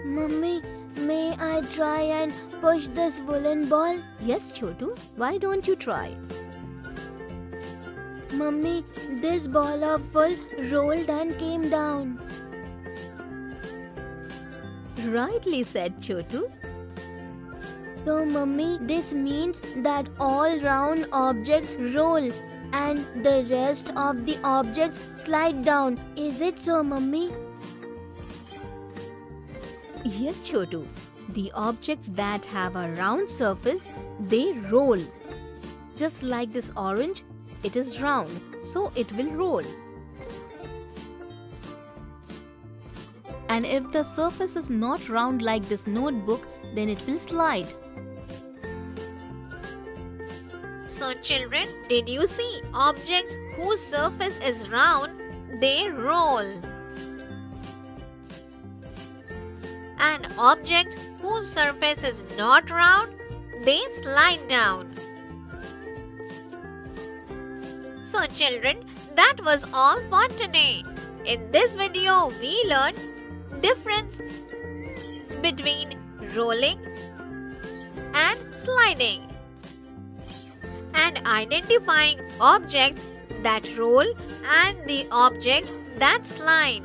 Mummy, may I try and push this woolen ball? Yes, Chotu, why don't you try? Mummy, this ball of wool rolled and came down. Rightly said, Chotu. So, Mummy, this means that all round objects roll and the rest of the objects slide down. Is it so, Mummy? Yes, Chotu. The objects that have a round surface, they roll. Just like this orange, it is round, so it will roll. And if the surface is not round like this notebook, then it will slide. So children, did you see? Objects whose surface is round, they roll. An object whose surface is not round, they slide down. So children, that was all for today. In this video, we learned difference between rolling and sliding, and identifying objects that roll and the objects that slide.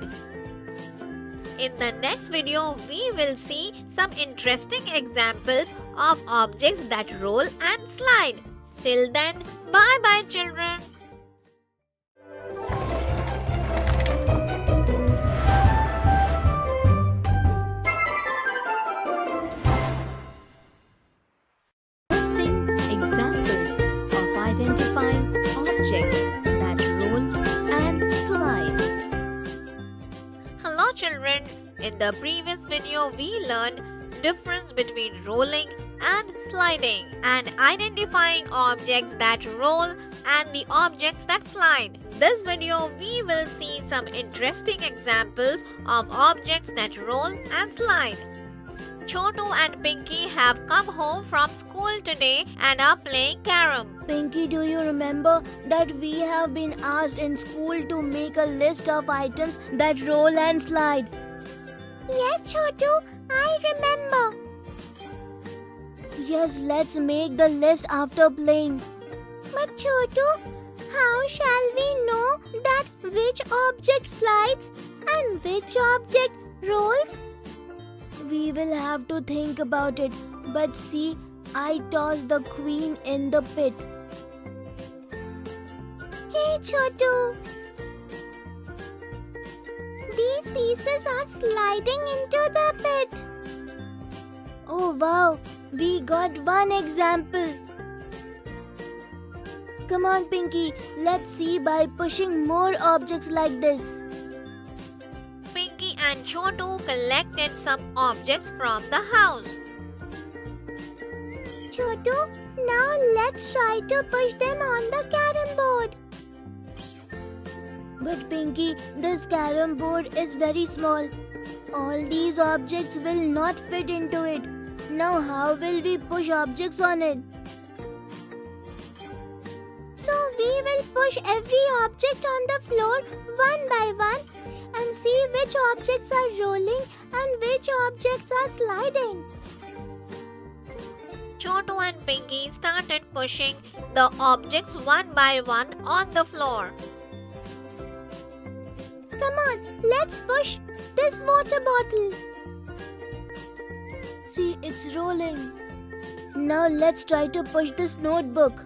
In the next video, we will see some interesting examples of objects that roll and slide. Till then, bye-bye children. Interesting examples of identifying objects that roll and slide. Hello children, in the previous video we learned difference between rolling and sliding and identifying objects that roll and the objects that slide. This video we will see some interesting examples of objects that roll and slide. Chotu and Pinky have come home from school today and are playing carom. Pinky, do you remember that we have been asked in school to make a list of items that roll and slide? Yes, Chotu, I remember. Yes, let's make the list after playing. But Chotu, how shall we know that which object slides and which object rolls? We will have to think about it. But see, I tossed the queen in the pit. Hey, Chotu. These pieces are sliding into the pit. Oh wow, we got one example. Come on, Pinky, let's see by pushing more objects like this. Pinky and Chotu collected some objects from the house. Chotu, now let's try to push them on the carom board. But Pinky, this carom board is very small. All these objects will not fit into it. Now how will we push objects on it? So we will push every object on the floor one by one and see which objects are rolling and which objects are sliding. Chotu and Pinky started pushing the objects one by one on the floor. Come on, let's push this water bottle. See, it's rolling. Now let's try to push this notebook.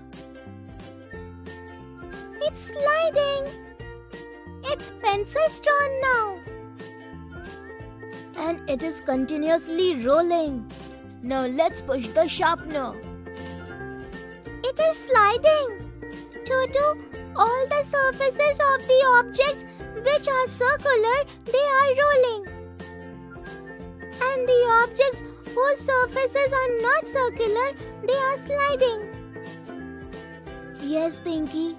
It's sliding. It's pencil's turn now. And it is continuously rolling. Now let's push the sharpener. It is sliding. Chotu, all the surfaces of the objects which are circular, they are rolling. And the objects whose surfaces are not circular, they are sliding. Yes, Pinky.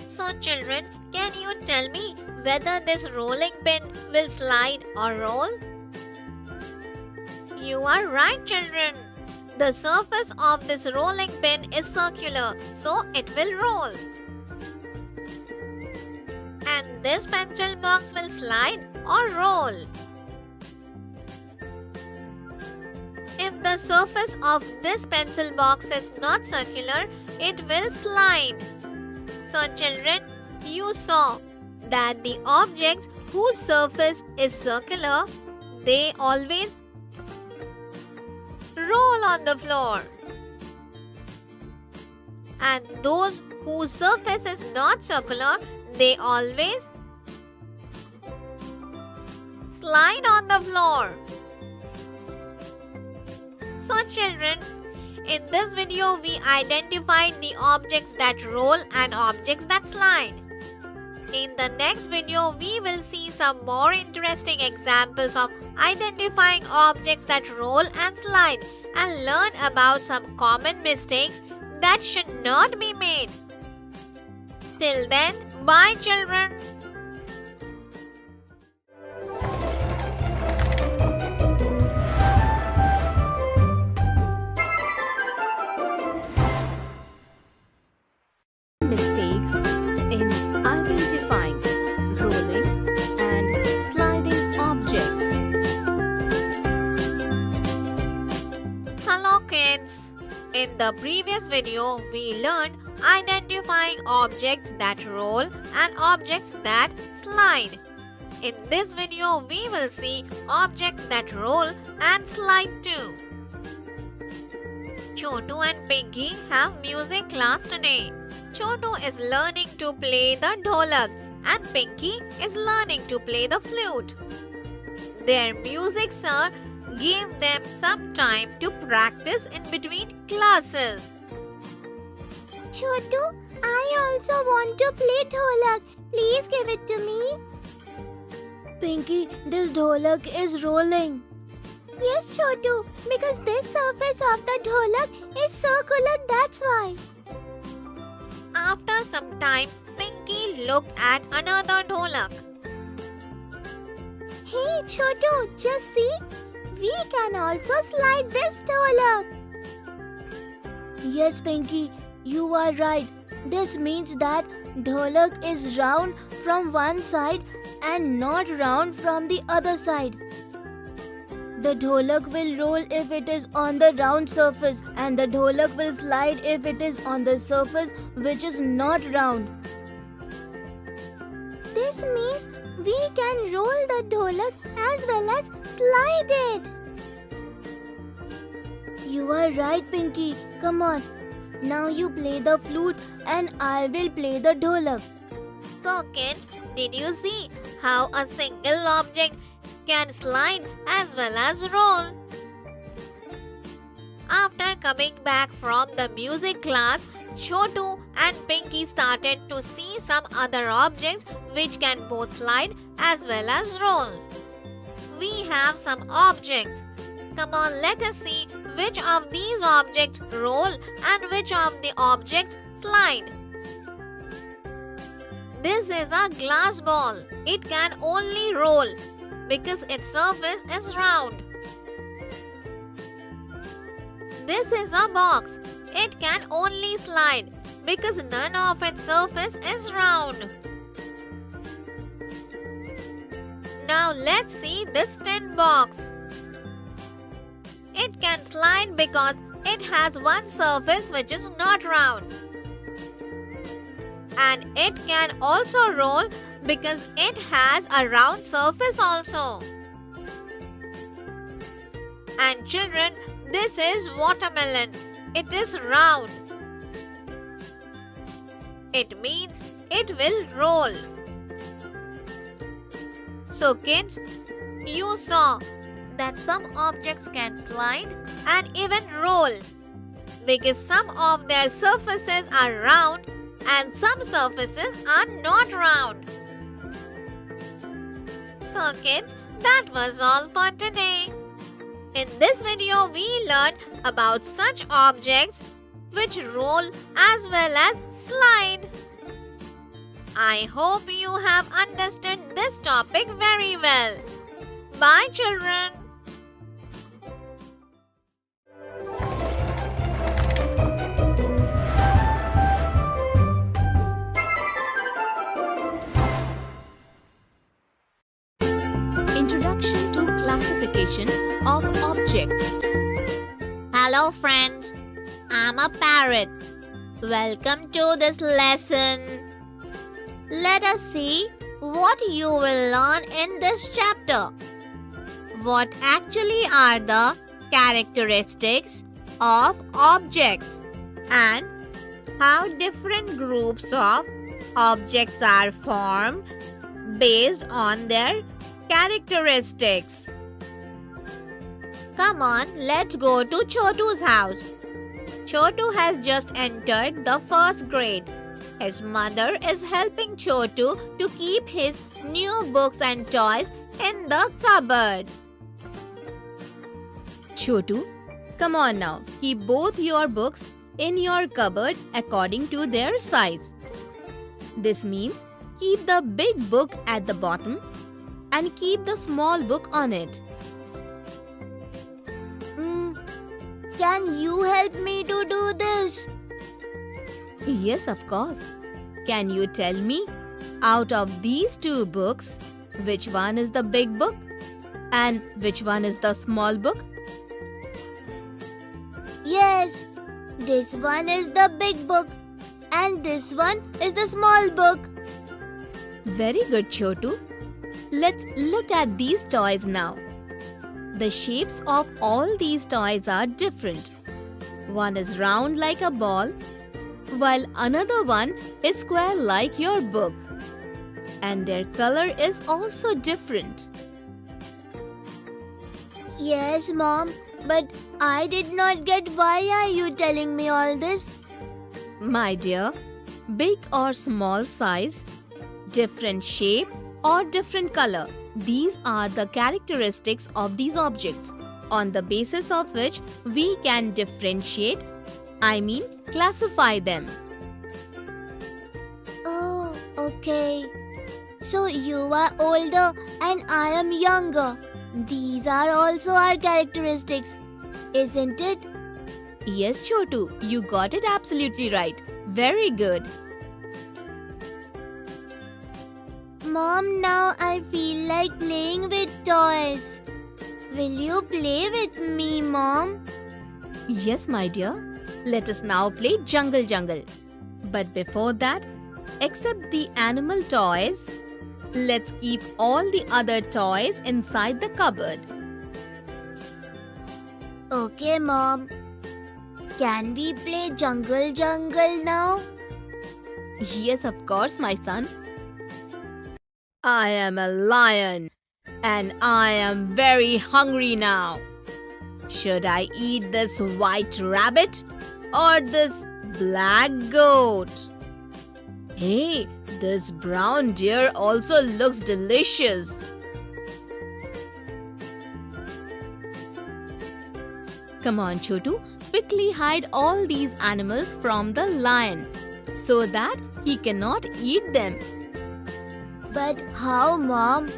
So children, can you tell me whether this rolling pin will slide or roll? You are right children. The surface of this rolling pin is circular, so it will roll. And this pencil box will slide or roll. If the surface of this pencil box is not circular, it will slide. So children, you saw that the objects whose surface is circular, they always roll on the floor. And those whose surface is not circular, they always slide on the floor. So children, in this video we identified the objects that roll and objects that slide. In the next video we will see some more interesting examples of identifying objects that roll and slide and learn about some common mistakes that should not be made. Till then, bye children. In the previous video, we learned identifying objects that roll and objects that slide. In this video, we will see objects that roll and slide too. Chotu and Pinky have music class today. Chotu is learning to play the dholak and Pinky is learning to play the flute. Their music sir gave them some time to practice in between classes. Chotu, I also want to play dholak. Please give it to me. Pinky, this dholak is rolling. Yes, Chotu, because this surface of the dholak is circular, that's why. After some time, Pinky looked at another dholak. Hey, Chotu, just see. We can also slide this dholak. Yes, Pinky, you are right. This means that dholak is round from one side and not round from the other side. The dholak will roll if it is on the round surface and the dholak will slide if it is on the surface which is not round. This means we can roll the dholak as well as slide it. You are right, Pinky. Come on. Now you play the flute and I will play the dholak. So kids, did you see how a single object can slide as well as roll? After coming back from the music class, Chotu and Pinky started to see some other objects which can both slide as well as roll. We have some objects. Come on, let us see which of these objects roll and which of the objects slide. This is a glass ball. It can only roll because its surface is round. This is a box. It can only slide because none of its surface is round. Now let's see this tin box. It can slide because it has one surface which is not round. And it can also roll because it has a round surface also. And children, this is watermelon. It is round. It means it will roll. So kids, you saw that some objects can slide and even roll because some of their surfaces are round and some surfaces are not round. So kids, that was all for today. In this video, we learned about such objects which roll as well as slide. I hope you have understood this topic very well. Bye children. Introduction to classification of objects. Hello friends, I'm a parrot. Welcome to this lesson. Let us see what you will learn in this chapter. What actually are the characteristics of objects and how different groups of objects are formed based on their characteristics. Come on, let's go to Chotu's house. Chotu has just entered the first grade. His mother is helping Chotu to keep his new books and toys in the cupboard. Chotu, come on now. Keep both your books in your cupboard according to their size. This means keep the big book at the bottom and keep the small book on it. Can you help me to do this? Yes, of course. Can you tell me, out of these two books, which one is the big book and which one is the small book? Yes, This one is the big book and this one is the small book. Very good, Chotu. Let's look at these toys now. The shapes of all these toys are different. One is round like a ball, while another one is square like your book. And their color is also different. Yes, Mom, but I did not get why are you telling me all this? My dear, big or small size, different shape or different color. These are the characteristics of these objects, on the basis of which we can differentiate, classify them. Oh, okay. So you are older and I am younger. These are also our characteristics, isn't it? Yes, Chotu, you got it absolutely right. Very good. Mom, now I feel like playing with toys. Will you play with me, Mom? Yes, my dear. Let us now play Jungle Jungle. But before that, except the animal toys, let's keep all the other toys inside the cupboard. Okay, Mom. Can we play Jungle Jungle now? Yes, of course, my son. I am a lion and I am very hungry now. Should I eat this white rabbit or this black goat? Hey, this brown deer also looks delicious. Come on, Chotu, quickly hide all these animals from the lion so that he cannot eat them. But how, Mom?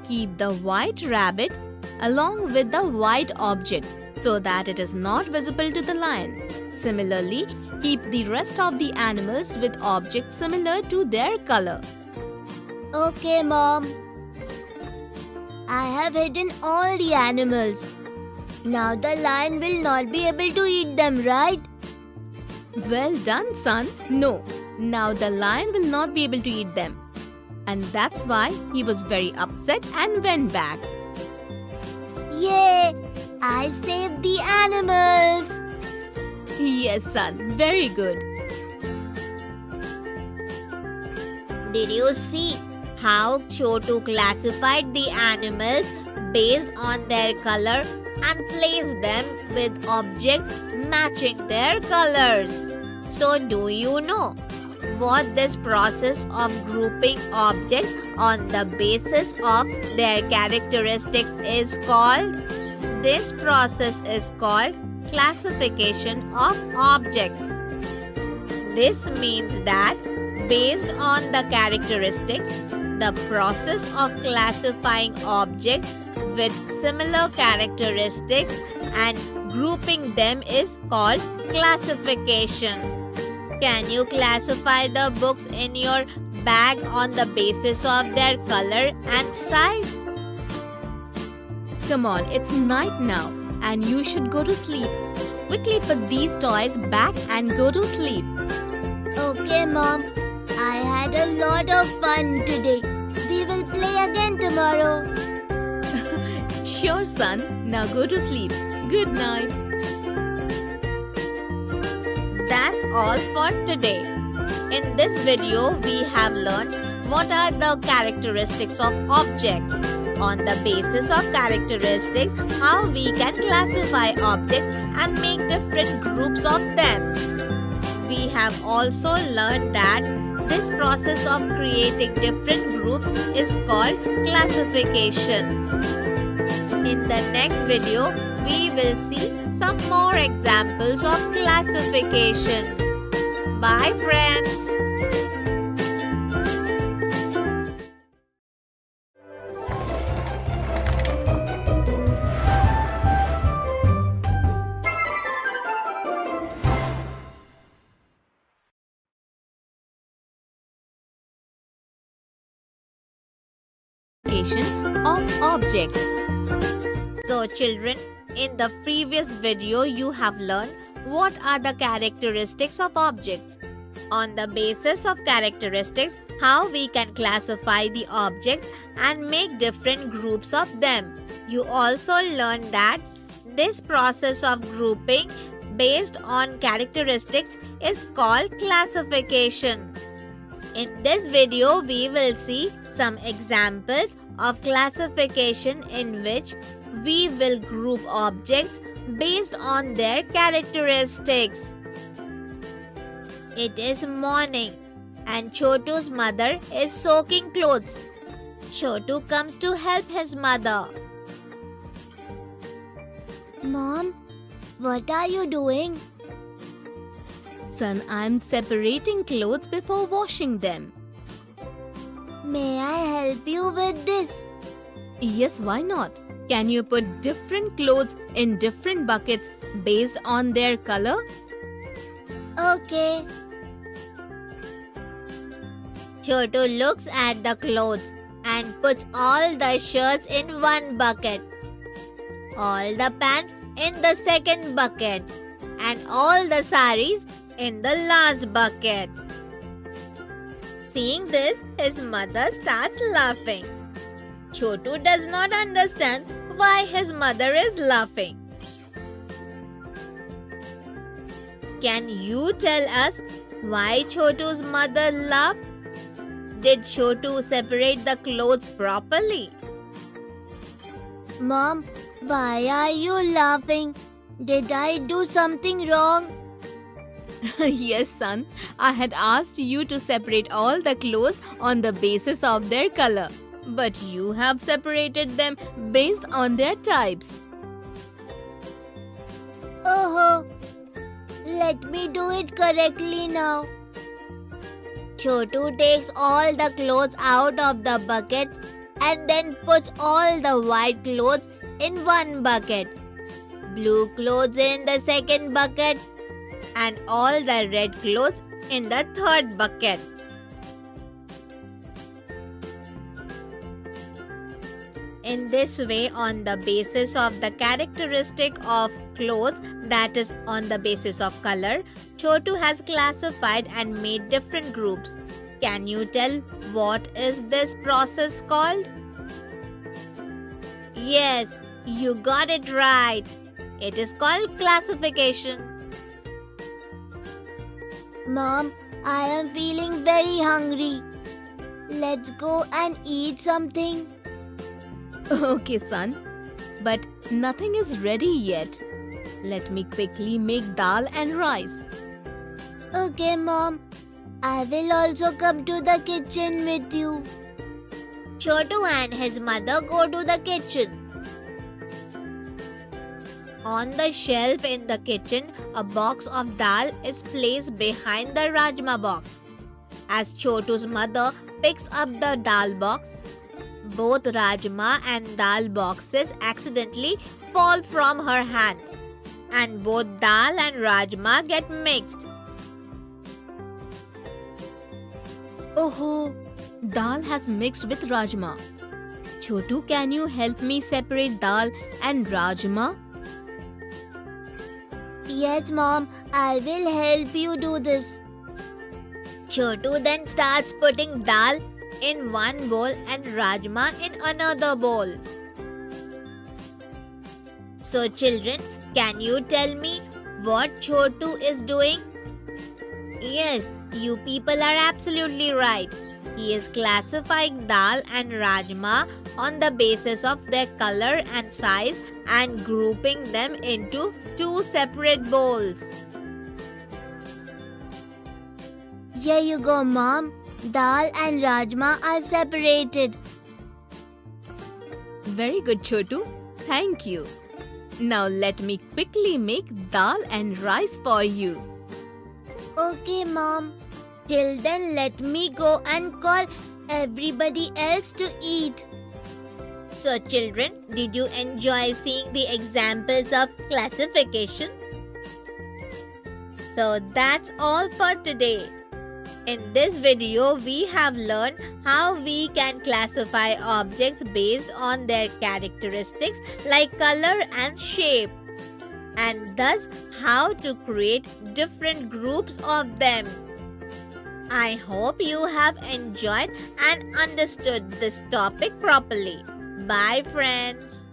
Keep the white rabbit along with the white object so that it is not visible to the lion. Similarly, keep the rest of the animals with objects similar to their color. Okay, Mom. I have hidden all the animals. Now the lion will not be able to eat them, right? Well done, son. No, now the lion will not be able to eat them. And that's why he was very upset and went back. Yay! I saved the animals! Yes, son. Very good. Did you see how Chotu classified the animals based on their color and placed them with objects matching their colors? So do you know what this process of grouping objects on the basis of their characteristics is called? This process is called classification of objects. This means that based on the characteristics, the process of classifying objects with similar characteristics and grouping them is called classification. Can you classify the books in your bag on the basis of their color and size? Come on, it's night now and you should go to sleep. Quickly put these toys back and go to sleep. Okay, Mom. I had a lot of fun today. We will play again tomorrow. Sure, son. Now go to sleep. Good night. That's all for today. In this video, we have learned what are the characteristics of objects. On the basis of characteristics, how we can classify objects and make different groups of them. We have also learned that this process of creating different groups is called classification. In the next video, we will see some more examples of classification. Bye, friends. Of objects. So children, in the previous video you have learned what are the characteristics of objects. On the basis of characteristics, how we can classify the objects and make different groups of them. You also learn that this process of grouping based on characteristics is called classification. In this video, we will see some examples of classification in which we will group objects based on their characteristics. It is morning and Chotu's mother is soaking clothes. Chotu comes to help his mother. Mom, what are you doing? Son, I'm separating clothes before washing them. May I help you with this? Yes, why not? Can you put different clothes in different buckets based on their color? Okay. Chotu looks at the clothes and puts all the shirts in one bucket, all the pants in the second bucket, and all the saris in the last bucket. Seeing this, his mother starts laughing. Chotu does not understand why his mother is laughing. Can you tell us why Chotu's mother laughed? Did Chotu separate the clothes properly? Mom, why are you laughing? Did I do something wrong? Yes, son. I had asked you to separate all the clothes on the basis of their color. But you have separated them based on their types. Oh, let me do it correctly now. Chotu takes all the clothes out of the buckets and then puts all the white clothes in one bucket, blue clothes in the second bucket, and all the red clothes in the third bucket. In this way, on the basis of the characteristic of clothes, that is on the basis of color, Chotu has classified and made different groups. Can you tell what is this process called? Yes, you got it right. It is called classification. Mom, I am feeling very hungry. Let's go and eat something. Okay, son. But nothing is ready yet. Let me quickly make dal and rice. Okay, Mom. I will also come to the kitchen with you. Chotu and his mother go to the kitchen. On the shelf in the kitchen, a box of dal is placed behind the rajma box. As Chotu's mother picks up the dal box, both rajma and dal boxes accidentally fall from her hand, and both dal and rajma get mixed. Oh, dal has mixed with rajma. Chotu, can you help me separate dal and rajma? Yes, Mom. I will help you do this. Chotu then starts putting dal in one bowl and rajma in another bowl. So children, can you tell me what Chotu is doing? Yes, you people are absolutely right. He is classifying dal and rajma on the basis of their color and size and grouping them into two separate bowls. Here you go, Mom. Dal and rajma are separated. Very good, Chotu. Thank you. Now let me quickly make dal and rice for you. Okay, Mom. Till then, let me go and call everybody else to eat. So children, did you enjoy seeing the examples of classification? So that's all for today. In this video, we have learned how we can classify objects based on their characteristics like color and shape. and thus how to create different groups of them. I hope you have enjoyed and understood this topic properly. Bye, friends.